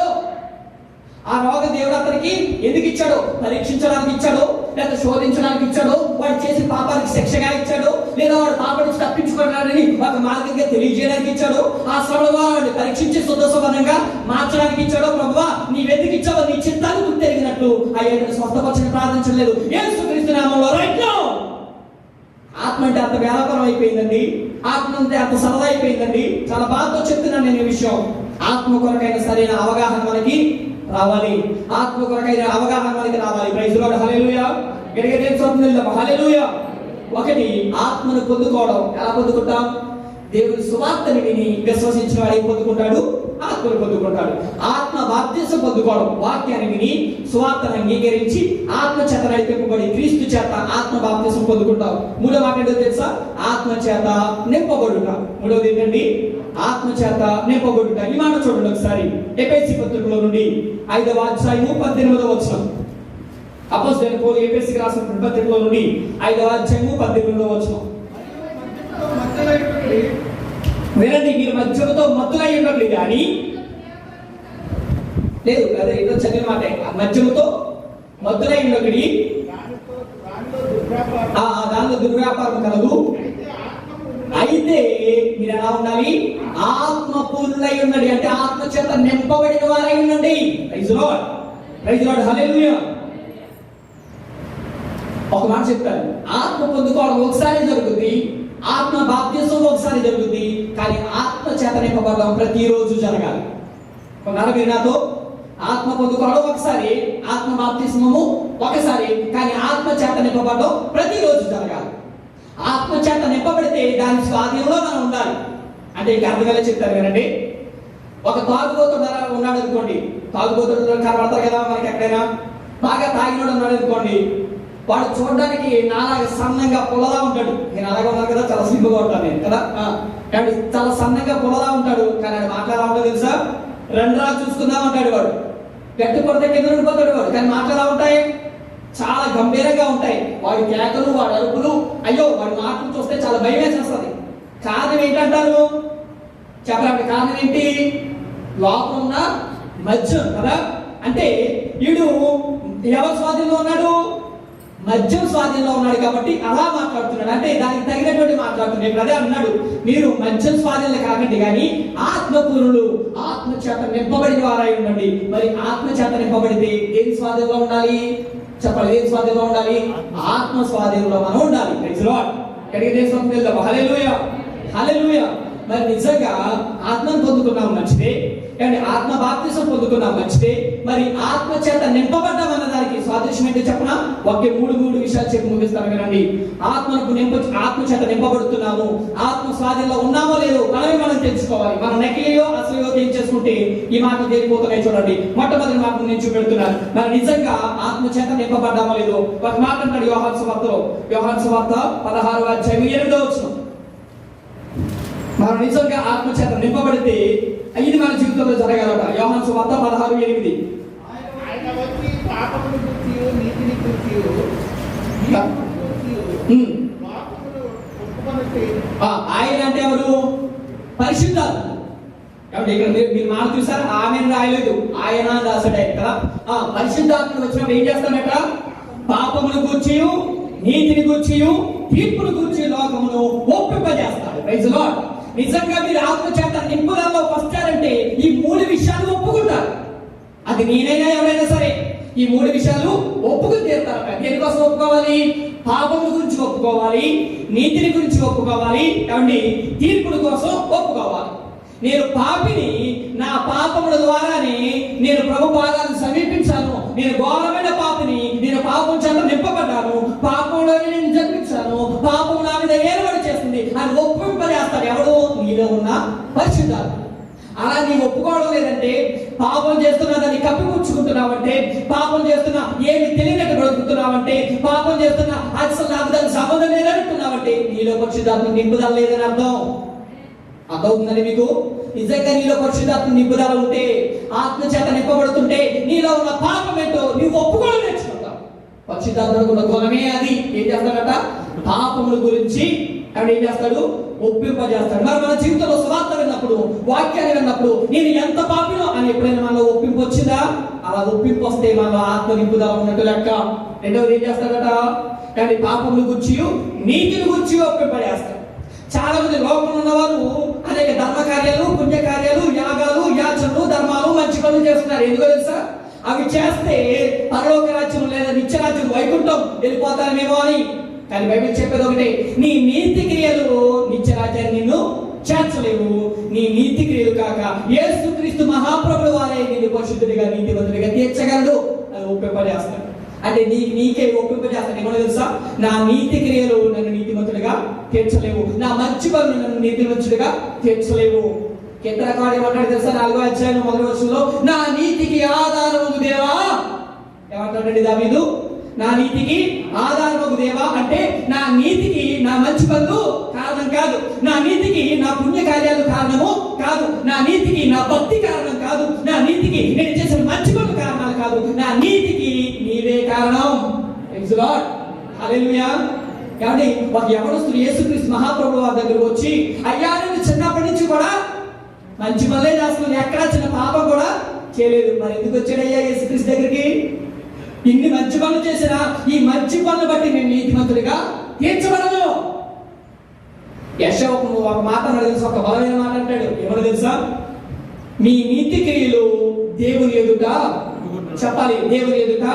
ఆ రోగం దేవుడు అతనికి ఎందుకు ఇచ్చాడో, పరీక్షించడానికి ఇచ్చాడు, లేదా శోధించడానికి ఇచ్చాడు, వాడు చేసిన పాపానికి శిక్షగా ఇచ్చాడు, లేదా వాడు పాప నుంచి తప్పించుకోవడాన్ని ఒక మార్గంగా తెలియజేయడానికి ఇచ్చాడు, ఆ శ్రమలో వాడిని పరీక్షించి శుద్ధశుభ్రంగా మార్చడానికి ఇచ్చాడు. ప్రభువా నీవెందుకు ఇచ్చావో నీ చిత్తాన్ని గుర్తు తెలిగినట్టు అయ్యా స్వస్థపరచని ప్రార్థించలేదు. యేసుక్రీస్తు నామములో రైట్ నౌ. ఆత్మ అంటే అంత వ్యాపారం అయిపోయిందండి. ఆత్మ అంటే అంత సరదా అయిపోయిందండి. చాలా బాధతో చెప్తున్నాను నేను ఈ విషయం. ఆత్మ కొరకైన సరైన అవగాహన మనకి రావాలి. ఆత్మ కొరకైన అవగాహన మనకి రావాలి. Praise the Lord. హల్లెలూయా. గట్టిగా చెప్తున్నాం హల్లెలూయా. ఒకటి, ఆత్మను పొందుకోవడం. ఎలా పొందుకుంటాం? దేవుని సువార్తని విని విశ్వసించిన వాడు ఏం పొందుకుంటాడు? ఆత్మను పొందుకుంటాడు. ఆత్మ బాప్తిసం పొందుకోవడం, వాక్యాన్ని విని సువార్తను అంగీకరించి ఆత్మ చేత నడిపింపబడి క్రీస్తు చేత ఆత్మ బాప్తిసం పొందుకుంటాం. మూడో మాట ఏంటో తెలుసా? ఆత్మ చేత నింపబడుట. మూడవది ఏంటండి? ఆత్మ చేత నింపబడుట. ఈ మాట చూడండి ఒకసారి. ఎఫెసీ పత్రికలో నుండి 5వ అధ్యాయము 18వ వచనం. అపోస్తలుడైన పౌలు ఎఫెసీకి రాసిన పత్రికలో నుండి 5వ అధ్యాయము 18వ వచనం. వినండి, మీరు మద్యముతో మత్తులై ఉండట్లేదు కానీ లేదు, అదే ఏదో చదివిన మాట. మద్యముతో మత్తులై ఉండకడి, దానిలో దుర్వ్యాపారం కలదు. అయితే మీరు ఎలా ఉండాలి? ఆత్మ పూర్ణులై ఉండండి. అంటే ఆత్మ చేత నింపబడిన వారై ఉండండి. Praise the Lord. Praise the Lord. Hallelujah. ఒక మాట చెప్తాను, ఆత్మ పొందుకోవడం ఒకసారి జరుగుతుంది, ఆత్మ బాప్తిసం ఒకసారి జరుగుతుంది, కానీ ఆత్మ చేత నింపబడడం ప్రతిరోజు జరగాలి. కొన్నాళ్ళు మీరు నాతో, ఆత్మ పొందుకోవడం ఒకసారి, ఆత్మ బాప్తిస్మము ఒకసారి, కానీ ఆత్మ చేత నింపబడడం ప్రతిరోజు జరగాలి. ఆత్మ చేత నింపబడితే దాని స్వాధీనంలో మనం ఉండాలి. అంటే ఇంకా అర్థంగా చెప్తారు కదండి. ఒక తాగుబోతుడు ఉన్నాడు అనుకోండి, తాగుబోతుడు కనబడతారు కదా మనకి ఎక్కడైనా. బాగా తాగినోడు ఉన్నాడు అనుకోండి, వాడు చూడడానికి నాలాగా సన్నంగా పొలలా ఉంటాడు. నేను అలాగే ఉన్నాను కదా, చాలా స్లిమ్గా ఉంటాను నేను కదా. చాలా సన్నంగా పొలలా ఉంటాడు, కానీ ఆయన మాట్లాడా ఉంటాడు తెలుసా? రెండురా చూసుకుందాం అంటాడు వాడు. గట్టి కొడితే కింద ఉండిపోతాడు వాడు, కానీ మాట్లాడా ఉంటాయి చాలా గంభీరంగా ఉంటాయి. వాడి కేకలు, వాడి అరుపులు, అయ్యో వాడి మాటలు చూస్తే చాలా భయం వేసేస్తుంది. కారణం ఏంటంటారు? చెప్పండి, కారణం ఏంటి? లోపల ఉన్న మద్యం కదా. అంటే వీడు ఎవరి స్వాధీనంలో ఉన్నాడు? మద్యం స్వాధీనంలో ఉన్నాడు కాబట్టి అలా మాట్లాడుతున్నాడు. అంటే దానికి తగినటువంటి మాట్లాడుతున్నాడు. ఇప్పుడు అదే అన్నాడు, మీరు మద్యం స్వాధీనంలో కాకండి కానీ ఆత్మపూర్ణులు, ఆత్మ చేత నింపబడిన వారై ఉండండి. మరి ఆత్మ చేత నింపబడితే దేని స్వాధీనంలో ఉండాలి? చెప్పండి, దేని స్వాధీనంలో ఉండాలి? ఆత్మ స్వాధీనంలో మనం ఉండాలి. Praise Lord. ఎక్కడికి దేశం వెళ్దాం? హల్లెలూయా, హల్లెలూయా. మరి నిజంగా ఆత్మను పొందుకున్నాం మంచిదే, కానీ ఆత్మ బాప్తిసం పొందుకున్నాం మంచిదే. మరి ఆత్మ చేత నింపబడ్డాం అన్న దానికి సాదృశ్యం ఏంటో చెప్పనా? ఒకే మూడు విషయాలు చెప్పి ముగిస్తాను వినండి. ఆత్మ చేత నింపబడుతున్నాము, ఆత్మ స్వాధీనంలో ఉన్నామో లేదో మనం తెలుసుకోవాలి. మనం నకిలీయో అసలు ఏం చేసుకుంటే ఈ మాటలు తేలిపోతున్నాయి. చూడండి, మొట్టమొదటి మాట నేను చూపెడుతున్నాను. మరి నిజంగా ఆత్మ చేత నింపబడ్డామో లేదో ఒక మాట అంటాడు యోహాను సువార్తలో. యోహాను సువార్త 16వ అధ్యాయం 8వ వచనం. మనం నిజంగా ఆత్మ చేత నింపబడితే ఇది మన జీవితంలో జరగాలట. యోహాను సువార్త 16:8. ఆయన అంటే ఎవరు? పరిశుద్ధాత్మ. కాబట్టి ఇక్కడ మీరు మాట చూసారా? ఆమె రాయలేదు, ఆయన రాసాడు కదా. పరిశుద్ధాత్మ వచ్చినప్పుడు ఏం చేస్తాడట? పాపమును గూర్చి, నీతిని గూర్చి, తీర్పును గూర్చి లోకమును ఒప్పింపజేస్తాడు. Praise lord. నిజంగా మీరు ఆత్మ చేత నింపుదలలో వస్తారంటే ఈ 3 విషయాలు ఒప్పుకుంటారు. అది నేనైనా ఎవరైనా సరే ఈ 3 విషయాలు ఒప్పుకుని తీరుతారు. దేనికోసం ఒప్పుకోవాలి? పాపము గురించి ఒప్పుకోవాలి, నీతిని గురించి ఒప్పుకోవాలి, ఏమండి, తీర్పుల కోసం ఒప్పుకోవాలి. నేను పాపిని, నా పాపముల ద్వారానే నేను ప్రభు పాదాలను సమీపించాను. నేను ఘోరమైన పాపిని, నేను పాపం చేత నింపబడ్డాను, పాపంలోనే నేను జన్మించాను, పాపం నా మీద ఏర్పాటు చేస్తుంది అని ఒప్పింపజేస్తాడు. ఎవడు? నీలో ఉన్న పరిశుద్ధాత్మ. అలా నీ ఒప్పుకోవడం లేదంటే, పాపం చేస్తున్నా దాన్ని కప్పిపుచ్చుకుంటున్నావంటే, పాపం చేస్తున్నా ఏమి తెలియనట్టు బ్రతుకుతున్నావంటే, పాపం చేస్తున్నా అసలు నాకు దానికి సంబంధం లేదంటున్నావంటే నీలో పరిశుద్ధాత్మ నింపుదల లేదని అర్థం. అర్థమవుతుందని మీకు? నిజంగా నీలో పరిశుద్ధాత్మ నింపుదల ఉంటే, ఆత్మ చేత నింపబడుతుంటే నీలో ఉన్న పాపం ఏంటో నువ్వు ఒప్పుకోవడం నేర్చుకుంటావు. పరిశుద్ధాత్మకు ఉన్న గుణమే అది. ఏం చేస్తాడట? పాపముల గురించి ఆవిడ ఏం చేస్తాడు? ఒప్పింపజేస్తాడు. మరి మన జీవితంలో సువార్త విన్నప్పుడు, వాక్యాన్ని విన్నప్పుడు నేను ఎంత పాపినో అని ఎప్పుడైనా మనలో ఒప్పింపు వచ్చిందా? అలా ఒప్పింపు వస్తే మనలో ఆత్మ నింపుదల ఉన్నట్టు లెక్క. రెండవది ఏం చేస్తాడట? కానీ పాపముల గురించి, నీతిని గురించి ఒప్పింపజేస్తాడు. చాలా మంది లోకంలో ఉన్నవారు అనేక ధర్మ కార్యాలు, పుణ్య కార్యాలు, యాగాలు, యాచనలు, ధర్మాలు, మంచి పనులు చేస్తున్నారు. ఎందుకో తెలుసా? అవి చేస్తే పరలోక రాజ్యం లేదా నిత్య రాజ్యం, వైకుంఠం వెళ్ళిపోతానేమో అని. కానీ బైబిల్ చెప్పేది ఒకటే, నీ నీతి క్రియలు నిత్య రాజ్యాన్ని నిన్ను చేర్చలేవు. నీ నీతి క్రియలు కాక యేసుక్రీస్తు మహాప్రభుల వారే నిన్ను పరిశుద్ధుడిగా, నీతివంతుడిగా తీర్చగలడు. అది ఒప్పింపజేస్తాడు. అంటే నీకే ఒప్పింపజేస్తాడు. ఏమో తెలుసా? నా నీతి క్రియలు నన్ను నీతివంతుడిగా తీర్చలేవు, నా మంచి పనులు నన్ను నీతివంతుడిగా తీర్చలేవు. కీర్తనకారుడు ఏమంటాడు తెలుసా? 4వ అధ్యాయం 1వ వచనంలో, నా నీతికి ఆధారము దేవా. ఏమంటాడండి దావీదు? నా నీతికి ఆధారము దేవా అంటే నా నీతికి నా మంచి పనులు కారణం కాదు, నా నీతికి నా పుణ్య కార్యాలు కారణము కాదు, నా నీతికి నా భక్తి కారణం కాదు, నా నీతికి నేను చేసిన మంచి పనులు కారణాలు కాదు, నా నీతికి నీవే కారణం. Praise Lord, hallelujah. కాబట్టి ఒక యవనస్తుడు యేసుక్రీస్తు మహాప్రభువు వారి దగ్గరకు వచ్చి, అయ్యా నేను చిన్నప్పటి నుంచి కూడా మంచి పనులే చేస్తున్నాను, ఎక్కడా చిన్న పాపం కూడా చేయలేదు. మరి ఎందుకు వచ్చాడయ్యా యేసుక్రీస్తు దగ్గరికి? ఇన్ని మంచి పనులు చేసినా ఈ మంచి పనులు బట్టి నేను నీతిమంతుడిగా తీర్చబడను. యెషయా ఒక మాట తెలుసు, ఒక బలమైన మాట అంటాడు. ఏమో తెలుసా? మీ నీతి క్రియలు దేవుని ఎదుట, చెప్పాలి, దేవుని ఎదుట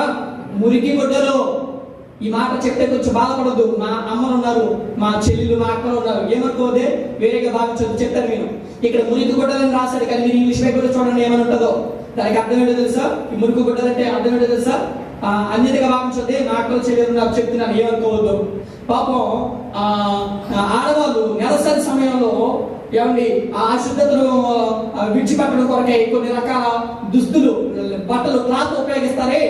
మురికి గుడ్డలు. ఈ మాట చెప్తే కొంచెం బాధపడద్దు. మా అమ్మలు ఉన్నారు, మా చెల్లెలు, మా అక్కలు ఉన్నారు, ఏమనుకోదే వేరేగా భావించదు. చెప్తాను నేను. ఇక్కడ మురికి గుడ్డలని రాశాడు, కానీ మీరు ఇంగ్లీష్ పేపర్లో చూడండి ఏమని ఉంటుందో. దానికి అర్థం ఏంటో తెలుసా? ఈ మురికి గుడ్డలంటే అర్థం ఏంటో తెలుసా? అన్యతగా భావించొద్దే. మా అక్కలు చెల్లెలు నాకు చెప్తున్నాను, ఏమనుకోవద్దు. పాపం ఆడవాళ్ళు నెలసరి సమయంలో ఏమండి ఆ అశుద్ధతను విడిచిపెట్టడం కొరకై కొన్ని రకాల దుస్తులు, బట్టలు, క్లాత్ ఉపయోగిస్తారే,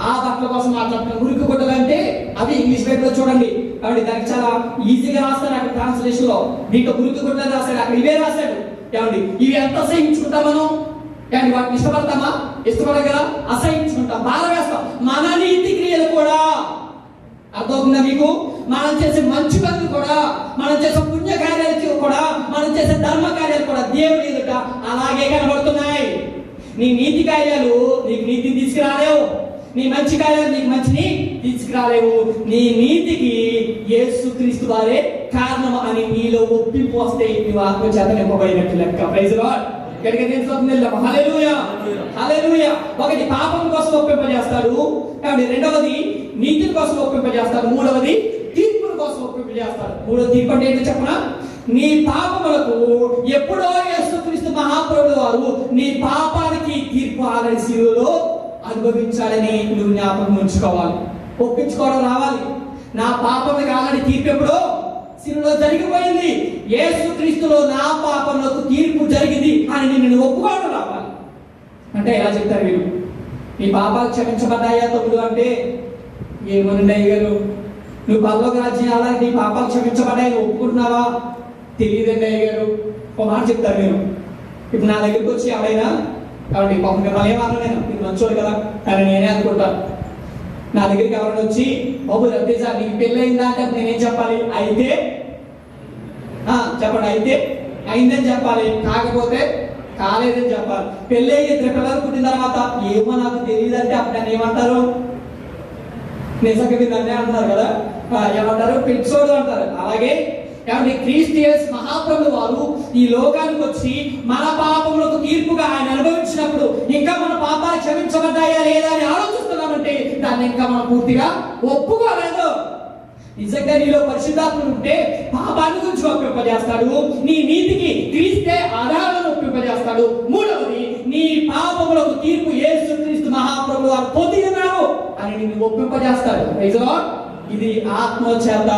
ఆ బట్టల కోసం మాట్లాడుతున్నారు. మురికి గుడ్డలు అంటే అవి ఇంగ్లీష్ పేపర్లో చూడండి. కాబట్టి దానికి చాలా ఈజీగా రాస్తాడు అక్కడ ట్రాన్స్లేషన్ లో. దీంట్లో మురికి గుడ్డలు రాశాడు, అక్కడ ఇవే రాశాడు. ఏమండి ఇవి ఎంత అసహించుకుంటాం మనం? కానీ వాటిని ఇష్టపడతామా? ఇష్టపడగల కదా, అసహించుకుంటాం, బాధ వేస్తాం. మన నీతి క్రియలు కూడా అర్థమవుతుందా మీకు? మనం చేసే మంచి పనులు కూడా, మనం చేసే పుణ్య కార్యాలకి కూడా మనం చేసే ధర్మ కార్యాలు కూడా దేవుని ఎదుట అలాగే కనబడుతున్నాయి. నీ నీతి కార్యాలు నీకు నీతిని తీసుకురాలేవు, నీ మంచి కార్యాలు నీకు మంచిని తీసుకురాలేవు. నీ నీతికి యేసుక్రీస్తు వారే కారణం అని నీలో ఒప్పింపు వస్తే నువ్వు ఆత్మచేత నింపబడినట్టు లెక్క. Praise Lord. గట్టిగా తెలుసుకుందాం. హల్లెలూయా, హల్లెలూయా. ఒకటి పాపం కోసం ఒప్పింపజేస్తాడు, కాబట్టి రెండవది నీతి కోసం ఒప్పింపజేస్తాడు, మూడవది తీర్పు కోసం ఒప్పింపజేస్తాడు. మూడవ తీర్పు అంటే ఏంటో చెప్పనా? నీ పాపములకు ఎప్పుడో యేసుక్రీస్తు మహాప్రభువు వారు నీ పాపానికి తీర్పు ఆల్రెడీ శిలువలో అనుభవించాలని నువ్వు జ్ఞాపకం ఉంచుకోవాలి, ఒప్పించుకోవడం రావాలి. నా పాపములకు ఆల్రెడీ తీర్పు ఎప్పుడో శిలువలో జరిగిపోయింది, యేసుక్రీస్తులో నా పాపములకు తీర్పు జరిగింది అని నిన్ను ఒప్పుకోవడం రావాలి. అంటే ఎలా చెప్తారు వీళ్ళు? నీ పాపాలు క్షమించబడ్డాయా తమ్ముడు అంటే ఏమనండి అయ్యగారు, నువ్వు పరలోక రాజ్యం అలాగే నీ పాపాలు క్షమించబడ్డాయని ఒప్పుకుంటున్నావా? తెలియదండి అయ్యగారు. ఒక మాట చెప్తారు మీరు. ఇప్పుడు నా దగ్గరికి వచ్చి ఎవరైనా కాబట్టి పాపం మిమ్మల్ని ఏమన్నా, నేను మీరు మంచోడు కదా కానీ నేనే అనుకుంటాను. నా దగ్గరికి ఎవరైనా వచ్చి బాబు రత్తేజా నీకు పెళ్ళి అయిందా అంటే నేనేం చెప్పాలి? అయితే చెప్పండి, అయితే అయిందని చెప్పాలి, కాకపోతే కాలేదని చెప్పాలి. పెళ్ళి అయ్యి 2 పిల్లలు పుట్టిన తర్వాత ఏమో నాకు తెలియదు అంటే అప్పుడు నన్ను ఏమంటారు? నిజంగా మీరు నన్నే అంటున్నారు కదా, ఏమంటారు? పిచ్చోడు అంటారు. అలాగే కాబట్టి క్రీస్తు యేసు మహాప్రభువు వారు ఈ లోకానికి వచ్చి మన పాపములకు తీర్పుగా ఆయన అనుభవించినప్పుడు ఇంకా మన పాపాలు క్షమించబడ్డాయా లేదా అని ఆలోచిస్తున్నామంటే దాన్ని ఇంకా మనం పూర్తిగా ఒప్పుకోలేదు. నిజంగా నీలో పరిశుద్ధాత్ముడు ఉంటే పాపాన్ని గురించి ఒప్పింపజేస్తాడు, నీ నీతికి క్రీస్తే ఆధారాలను ఒప్పింపజేస్తాడు. మూడవది నీ పాపములకు తీర్పు యేసుక్రీస్తు మహాప్రభువు వారు పొందినారు అని నిన్ను ఒప్పింపజేస్తాడు. Praise the lord. ఇది ఆత్మ చేత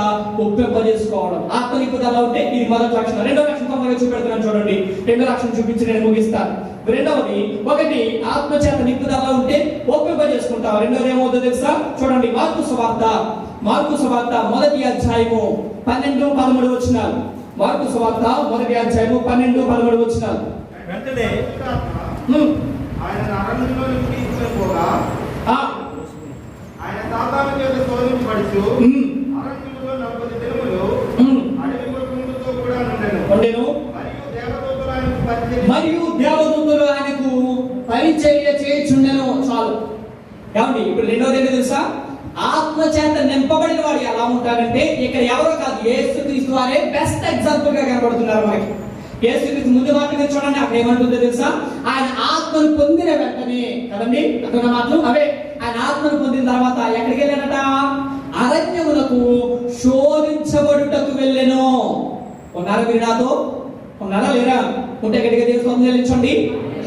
ఒప్పింపజేసుకోవడం. ఆత్మ నింపుదల ఉంటే ఇది మొదటి లక్షణం. రెండో లక్షణం తొందరగా చూపెడుతున్నాను చూడండి. రెండో లక్షణం చూపించి నేను ముగిస్తాను. రెండవది, ఒకటి ఆత్మ చేత నింపుదల ఉంటే ఒప్పింపజేసుకుంటావు. రెండోది ఏమవుతుందో తెలుసా? చూడండి, మార్కు సువార్త మొదటి అధ్యాయము 12-13 వచనాలు. మార్కు సువార్త మొదటి అధ్యాయము 12-13 వచనాలు. వెంటనే ఆయన అరణ్యంలోకి తీసుకుని పోగా ఆయన సాతాను చేత శోధింపబడుచు అరణ్యములో 40 దినములు అడవి మృగములతో కూడా ఉండెను. మరియు దేవదూతలు ఆయనకు పరిచర్య చేయుచుండెను. చాలు. ఏమండి, ఇప్పుడు రెండోది ఏంటో తెలుసా? ఆత్మ చేత నింపబడిన వాడు ఎలా ఉంటాడంటే ఇక్కడ ఎవరో కాదు, యేసుక్రీస్తు వారే బెస్ట్ ఎగ్జాంపుల్ గా కనబడుతున్నారు మనకి. యేసుక్రీస్తు ముందు మాట మీద చూడండి, అక్కడ ఏమంటుందో తెలుసా? ఆయన ఆత్మను పొందిన వెంటనే కదండి, అక్కడ మాటలు అవే. ఆయన ఆత్మను పొందిన తర్వాత ఎక్కడికి వెళ్ళాడట? అరణ్యములకు శోధించబడుటకు వెళ్ళెను. ఉన్నారా మీరు నాతో? ఉన్నారా లేరా? ఉంటే గట్టిగా దేవుని చెల్లించండి.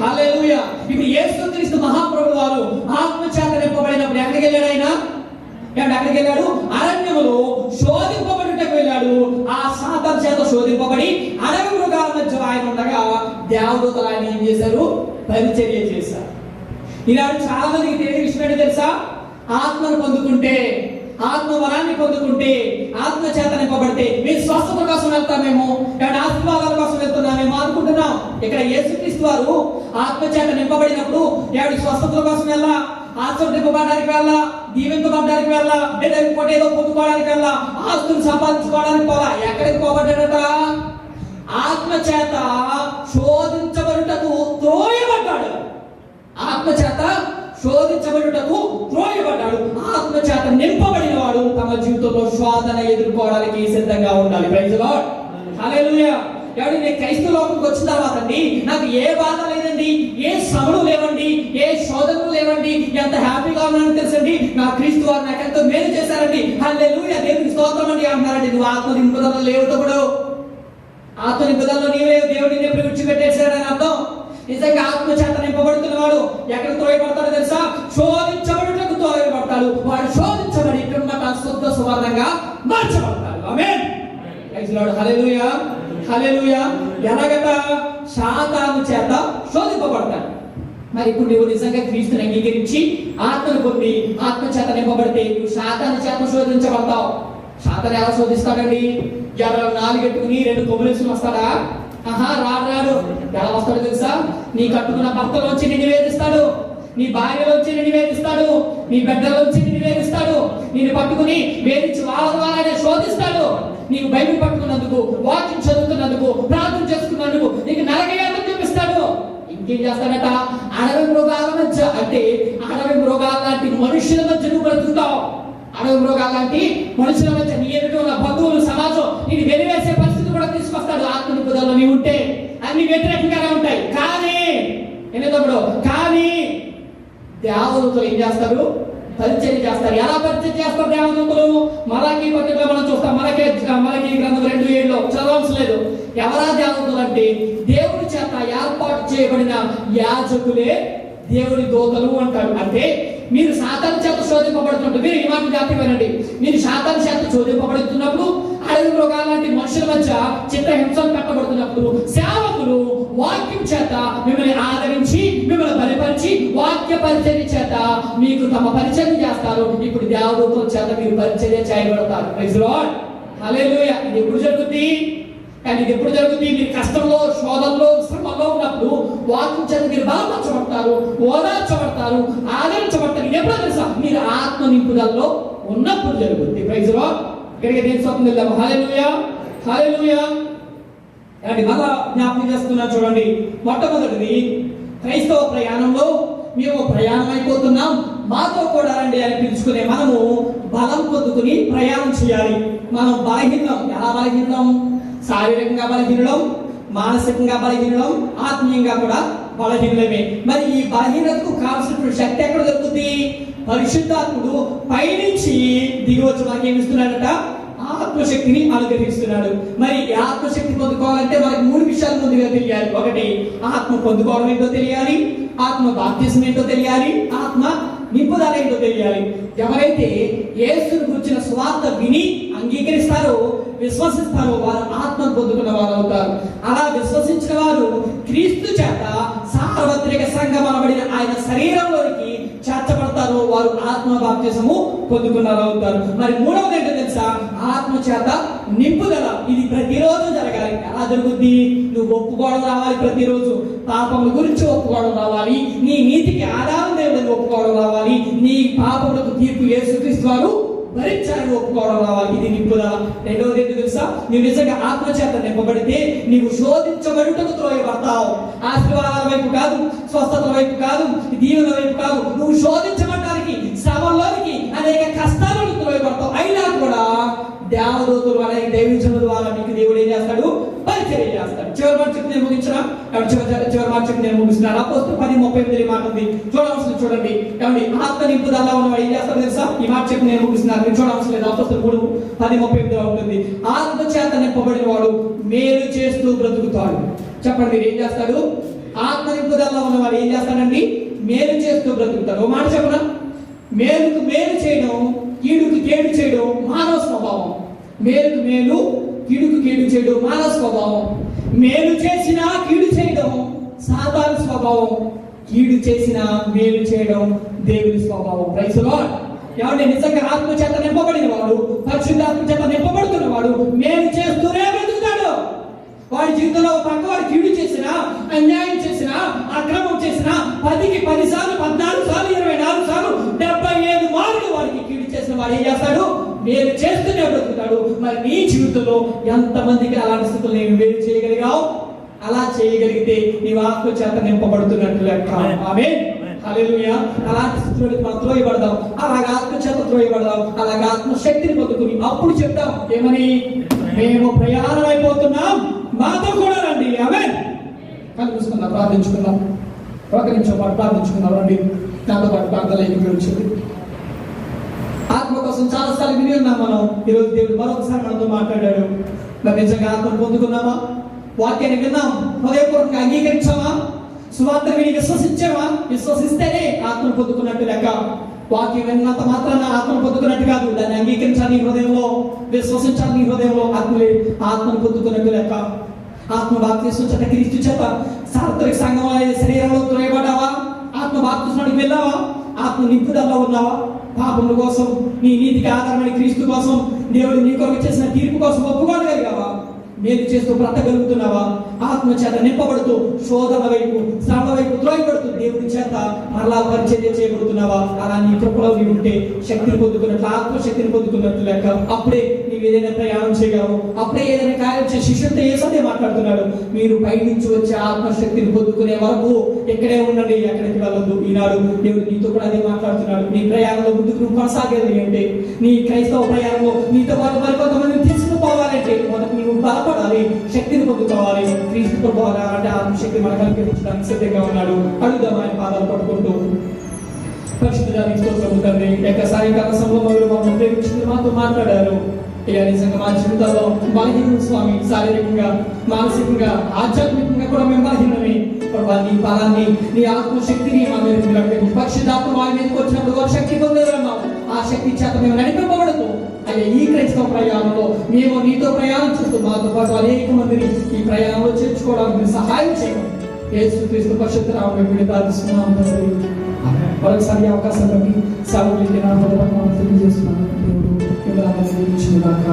హల్లెలూయా. ఇప్పుడు యేసుక్రీస్తు మహాప్రభువు వారు ఆత్మ చేత నింపబడినప్పుడు ఎక్కడికి వెళ్ళాడు? ఆయన ఎక్కడికి వెళ్ళాడు? అరణ్యములో శోధింపబడుటకు వెళ్ళాడు. ఆ సాతాను చేత శోధింపబడి అడవి మృగాల మధ్య ఆయన ఉండగా దేవదూతలు ఆయన ఏం చేశారు? పరిచర్య చేశారు. ఈనాడు చాలా మందికి తెలియని విషయం ఏంటో తెలుసా? ఆత్మను పొందుకుంటే, ఆత్మ వరాన్ని పొందుకుంటే, ఆత్మ చేత నింపబడితే మేము స్వస్థత కోసం వెళ్తామేమో, ఆశీర్వాదాల కోసం వెళ్తున్నామేమో అనుకుంటున్నాం. ఇక్కడ యేసుక్రీస్తు వారు ఆత్మ చేత నింపబడినప్పుడు స్వస్థతల కోసం వెళ్ళా, ఆశీర్వదింపబడడానికి వెళ్ళా, దీవించబడడానికి వెళ్ళా, లేదా ఇంకోటి ఏదో పొందుకోవడానికి వెళ్ళా, ఆస్తులు సంపాదించుకోవడానికి పోలా. ఎక్కడికి పోబడ్డాడట? ఆత్మ చేత శోధించబడుటకు త్రోయబడ్డాడు. ఆత్మ చేత శోధించబడుటకు త్రోయబడ్డాడు. ఆత్మ చేత నింపబడిన వాడు తమ జీవితంలో శోధన ఎదుర్కోవడానికి సిద్ధంగా ఉండాలి. Praise the Lord. హల్లెలూయా. కాబట్టి నేను క్రైస్తవ లోకంకి వచ్చిన తర్వాత అండి నాకు ఏ బాధ లేదండి, ఏ శ్రమలు లేవండి, ఏ శోధనలు లేవండి, ఎంత హ్యాపీగా ఉన్నానని తెలుసండి. నా క్రీస్తు వారు నాకు ఎంతో మేలు చేశారండి. హల్లెలూయా, దేవునికి స్తోత్రం అండి అంటారండి. నువ్వు ఆత్మ నింపుదలలో లేవు తప్పుడు. ఆత్మ నింపుదలలో నీవే దేవుడిని నింపి విడిచిపెట్టేశాడని అర్థం. నిజంగా ఆత్మ చేత నింపబడుతున్నవాడు ఎక్కడ త్రోయబడతాడో తెలుసా? శోధించబడుటకు త్రోయబడతాడు. వాడు శోధించబడి పిమ్మట శుద్ధ సువర్ణంగా మార్చబడతాడు. Amen. Praise the Lord. Hallelujah, hallelujah. ఎలాగట? సాతాను చేత శోధింపబడతాడు. మరి ఇప్పుడు నువ్వు నిజంగా క్రీస్తుని అంగీకరించి ఆత్మను పొంది ఆత్మ చేత నింపబడితే నువ్వు సాతాను చేత శోధించబడతావు. సాతాను ఎలా శోధిస్తాడండి? ఎర్ర నాలుగెట్టుకుని 2 కొమ్ములేసుకుని వస్తాడా? రాడు. ఎలా వస్తాడో తెలుసా? నీ కట్టుకున్న భర్తలోంచి నిన్ను వేధిస్తాడు. నీ భార్యలోంచి నిన్ను వేధిస్తాడు, నీ బిడ్డలోంచి నిన్ను వేధిస్తాడు, నిన్ను పట్టుకుని వేధించి వాళ్ళనే శోధిస్తాడు. నీకు బైబిల్ పట్టుకున్నందుకు, వాక్యం చదువుతున్నందుకు, ప్రార్థన చేసుకున్నందుకు నీకు నరకయాతన చూపిస్తాడు. ఇంకేం చేస్తాడట? అడవి మృగాల మధ్య, అంటే అడవి మృగాల లాంటి మనుషుల మధ్య నువ్వు బ్రతుకుతావు. అడవి మృగాల లాంటి మనుషుల మధ్య నీ ఎదుటి ఉన్న బంధువులు, సమాజం నేను వెలివేసే పరిస్థితి కూడా తీసుకొస్తాడు. ఆత్మ నింపుదలలో నీవు ఉంటే అన్ని వ్యతిరేకంగానే ఉంటాయి. కానీ తమ్ముడు, కానీ దేవదూతలు ఏం చేస్తారు? పరిచయం చేస్తారు. ఎలా పరిచయం చేస్తారు దేవదూతలు? మలాకీ పత్రికలో మనం చూస్తాం. మలాకీ గ్రంథం 2:7 చదవవలసిన లేదు. ఎవరా దేవదూతలు అంటే దేవుడి చేత ఏర్పాటు చేయబడిన యాజకులే దేవుడి దూతలు అంటాడు. అంటే మీరు సాతాను చేత శోధింపబడుతుంటారు. మీరు ఈ మాట జ్ఞాపకమేనండి. మీరు సాతాను చేత శోధింపబడుతున్నప్పుడు, అడవి మృగాల లాంటి మనుషుల మధ్య చిత్రహింసలు పెట్టబడుతున్నప్పుడు, సేవకులు వాక్యం చేత మిమ్మల్ని ఆదరించి, మిమ్మల్ని బలపరిచి, వాక్య పరిచర్య చేత మీకు తమ పరిచర్య చేస్తారు. ఇప్పుడు దేవదూతల చేత మీరు పరిచర్య చేయబడతారు. ప్రైజ్ లార్డ్, హల్లెలూయా. ఇది ఎప్పుడు జరుగుతుంది? కానీ ఇది ఎప్పుడు జరుగుతుంది? మీరు కష్టంలో, శోధనలో, శ్రమలో ఉన్నప్పుడు వాక్యం చేత మీరు బలపరచబడతారు, ఓదార్చబడతారు, ఆదరించబడతారు. ఇది ఎప్పుడో తెలుసా? మీరు ఆత్మ నింపుదలలో ఉన్నప్పుడు జరుగుతుంది. Praise Lord. ఇక్కడికి దేని స్వప్నం వెళ్దాము. హల్లెలూయా, హల్లెలూయా. అంటే మళ్ళా జ్ఞాపకం చేస్తున్నా చూడండి. మొట్టమొదటిది, క్రైస్తవ ప్రయాణంలో మేము ప్రయాణం అయిపోతున్నాం, మాతో కూడా రండి అని పిలుచుకునే మనము బలం పొందుకుని ప్రయాణం చేయాలి. మనం బలహీనం. ఎలా బలహీనం? శారీరకంగా బలహీనం, మానసికంగా బలహీనం, ఆత్మీయంగా కూడా బలహీనమే. మరి ఈ బలహీనతకు కావాల్సినటువంటి శక్తి ఎక్కడ దొరుకుతుంది? పరిశుద్ధాత్ముడు పైనుంచి దిగి వచ్చి మనకి ఏమి ఇస్తున్నాడట? ఆత్మశక్తిని అనుగ్రహిస్తున్నాడు. మరి ఈ ఆత్మశక్తి పొందుకోవాలంటే మనకి 3 విషయాలు ముందుగా తెలియాలి. ఒకటి, ఆత్మ పొందుకోవడం ఏంటో తెలియాలి, ఆత్మ బాప్తిసం ఏంటో తెలియాలి, ఆత్మ నింపుదల ఏంటో తెలియాలి. ఎవరైతే యేసును గురించిన సువార్త విని అంగీకరిస్తారో, విశ్వసిస్తారో, వారు ఆత్మను పొందుకున్న వారు అవుతారు. అలా విశ్వసించిన వారు క్రీస్తు చేత సార్వత్రిక సంఘమనబడిన ఆయన శరీరంలోనికి చేర్చబడతారు. వారు ఆత్మ బాప్తిసము పొందుకున్నారు అవుతారు. మరి మూడవది ఏంటో తెలుసా? ఆత్మ చేత నింపుదల. ఇది ప్రతిరోజు జరగాలి. ఎలా జరుగుద్ది? నువ్వు ఒప్పుకోవడం రావాలి. ప్రతిరోజు పాపముల గురించి ఒప్పుకోవడం రావాలి. నీ నీతికి ఆధారం దేవుడిని ఒప్పుకోవడం రావాలి. నీ పాపములకు తీర్పు యేసుక్రీస్తు వారు భరించాలని ఒప్పుకోవడం రావాలి. ఇది నింపుదల. రెండవది ఏంటో తెలుసా? నీవు నిజంగా ఆత్మ చేత నింపబడితే నీవు శోధించబడుటకు త్రోయబడతావు. ఆశీర్వాదాల వైపు కాదు, స్వస్థత వైపు కాదు, దీవెన వైపు కాదు, నువ్వు శోధించబడటానికి, శ్రమలోనికి, అనేక కష్టాలను త్రోయబడతావు. అయినా కూడా దేవదూతలు అనే దైవజనుల ద్వారా నీకు దేవుడు ఏం చేస్తాడు? పరిచర్య చేస్తాడు. చివరి మాట చెప్పి నేను ముగించిన చివరి మాట చెప్పి నేను ముగిస్తున్నాను. అపోస్తలులు 10:38 మాట ఉంది, చూడవలసింది చూడండి. కాబట్టి ఆత్మ నింపుదల ఉన్నవాడు ఏం చేస్తాడు తెలుసా? ఈ మాట చెప్పి నేను ముగిస్తున్నాను. మీరు చూడవలసిన లేదు. అపోస్తలులు 3:10-38 ఉంటుంది. ఆత్మ చేత నింపబడిన వాడు మేలు చేస్తూ బ్రతుకుతాడు. చెప్పండి, మీరు ఏం చేస్తాడు? ఆత్మ నింపుదల ఉన్నవాడు ఏం చేస్తాడండి? మేలు చేస్తూ బ్రతుకుతాడు. ఓ మాట చెప్పనా? మేలుకు మేలు చేయడం, కీడుకు కేడు చేయడం మానవ స్వభావం. మేలుకు మేలు, కీడుకు కీడు చేయడం మానవ స్వభావం. మేలు చేసినా కీడు చేయడం సాధారణ స్వభావం. కీడు చేసినా మేలు చేయడం దేవుని స్వభావం. Praise Lord. ఎవరి నిజంగా ఆత్మ చేత నింపబడిన వాడు, పరిశుద్ధాత్మ చేత నింపబడుతున్న వాడు మేలు చేస్తూనే బ్రతుకుతాడు. వాడి జీవితంలో పక్కవాడు కీడు చేసినా, అన్యాయం చేసినా, అక్రమం చేసినా 10కి 10 సార్లు, 14 సార్లు, 24 సార్లు, 75 మార్లు వాడికి కీడు చేసిన వాడు ఏం చేస్తాడు? మేలు చేస్తూనే బ్రతుకుతాడు. మరి నీ జీవితంలో ఎంతమందికి అలాంటి స్థితులు నేను మేలు చేయగలిగావు? అలా చేయగలిగితే నీవు ఆత్మ చేత నింపబడుతున్నట్లు లెక్క. ఆమేన్, హల్లెలూయా. అలాంటి స్థితిలోకి మనం త్రోయబడదాం. అలాగే ఆత్మ చేత త్రోయబడదాం. అలాగే ఆత్మ శక్తిని పొందుకుని అప్పుడు చెప్తాం ఏమని? మేము ప్రయాణం అయిపోతున్నాం, మాతో కూడా రండి. ఆమేన్. కళ్ళు మూసుకుందాం, ప్రార్థించుకుందాం. ఒక నిమిషం పాటు ప్రార్థించుకుందాం. రండి, నాతో పాటు ప్రార్థనలోకి వచ్చింది. ఆత్మ కోసం చాలా సార్లు విని ఉన్నాం మనం. ఈరోజు దేవుడు మరొకసారి మనతో మాట్లాడాడు. మరి నిజంగా ఆత్మను పొందుకున్నామా? వాక్యాన్ని విన్నాం, హృదయపూర్వకంగా అంగీకరించామా? సువార్త విని విశ్వసించామా? విశ్వసిస్తేనే ఆత్మను పొందుకున్నట్టు లెక్క. వాక్యం విన్నంత మాత్రాన ఆత్మను పొందుకున్నట్టు కాదు. దాన్ని అంగీకరించాలి నీ హృదయంలో, విశ్వసించాలి నీ హృదయంలో. ఆత్మను పొందుకున్నట్టు లెక్క. ఆత్మ బాప్తిసం చేత క్రీస్తు చేత సార్వత్రిక సంఘం అనే శరీరంలో త్రోయబడ్డావా? ఆత్మ బాప్తిసానికి వెళ్ళావా? ఆత్మ నింపుదలలో ఉన్నావా? పాపముల కోసం, నీ నీతికి ఆధారమైన క్రీస్తు కోసం, దేవుడు నీ కొరకు చేసిన తీర్పు కోసం ఒప్పుకోగలిగావా? మేలు చేస్తూ బ్రతకగలుగుతున్నావా? ఆత్మ చేత నింపబడుతూ శోధన వైపు, శ్రమ వైపు త్రోయబడుతూ దేవుడి చేత మరలా పరిచర్య చేయబడుతున్నావా? అలా నీ కృపలో నీవు ఉంటే శక్తిని పొందుకున్నట్లు, ఆత్మశక్తిని పొందుకున్నట్లు లెక్క. అప్పుడే నీవు ఏదైనా ప్రయాణం చేయగలవు. అప్పుడే ఏదైనా కార్యం చేసి శిష్యులతో ఏసే మాట్లాడుతున్నాడు, మీరు పై నుంచి వచ్చే ఆత్మశక్తిని పొందుకునే వరకు ఇక్కడే ఉండండి, ఎక్కడికి వెళ్ళొద్దు. ఈనాడు దేవుడు నీతో కూడా అదే మాట్లాడుతున్నాడు. నీ ప్రయాణంలో ముందుకు నువ్వు కొనసాగేది అంటే, నీ క్రైస్తవ ప్రయాణంలో నీతో పాటు మరికొంతమందిని తీసుకుపోవాలంటే మొదటి నువ్వు బలపడాలి, శక్తిని పొందుకోవాలి. క్రీస్తుతో పోవాలంటే ఆత్మశక్తి మనకు కల్పించడానికి సిద్ధంగా ఉన్నాడు. అడుగుదాం ఆయన పాదాలు పట్టుకుంటూ. పరిశుద్ధానికి స్తోత్రము తండ్రి. యొక్క సాయంకాల సమయంలో మమ్మల్ని ప్రేమించి మాతో మాట్లాడారు. ఇక నిజంగా మా జీవితాల్లో బలహీనం స్వామి, శారీరకంగా, మానసికంగా, ఆధ్యాత్మికంగా కూడా మేము బలహీనమే. నీ బలాన్ని, నీ ఆత్మశక్తిని మా మీద పరిశుద్ధాత్మ వారి మీదకి వచ్చినప్పుడు వారు శక్తి పొందేదమ్మా. ఆ శక్తి చేత మేము నడిపింపబడదు. అయ్యా, ఈ క్రైస్తవ ప్రయాణంలో మేము నీతో ప్రయాణం చేస్తూ మాతో పాటు అనేక మందిని ఈ ప్రయాణంలో చేర్చుకోవడానికి మీరు సహాయం చేయండి. యేసుక్రీస్తు పరిశుద్ధ నామములో ప్రార్థిస్తున్నాము తండ్రి. మరొకసారి అవకాశం బట్టి సాగులకి నా హృదయం తెలియజేస్తున్నాను. దేవుడు మిమ్మల్ని దీవించును గాక.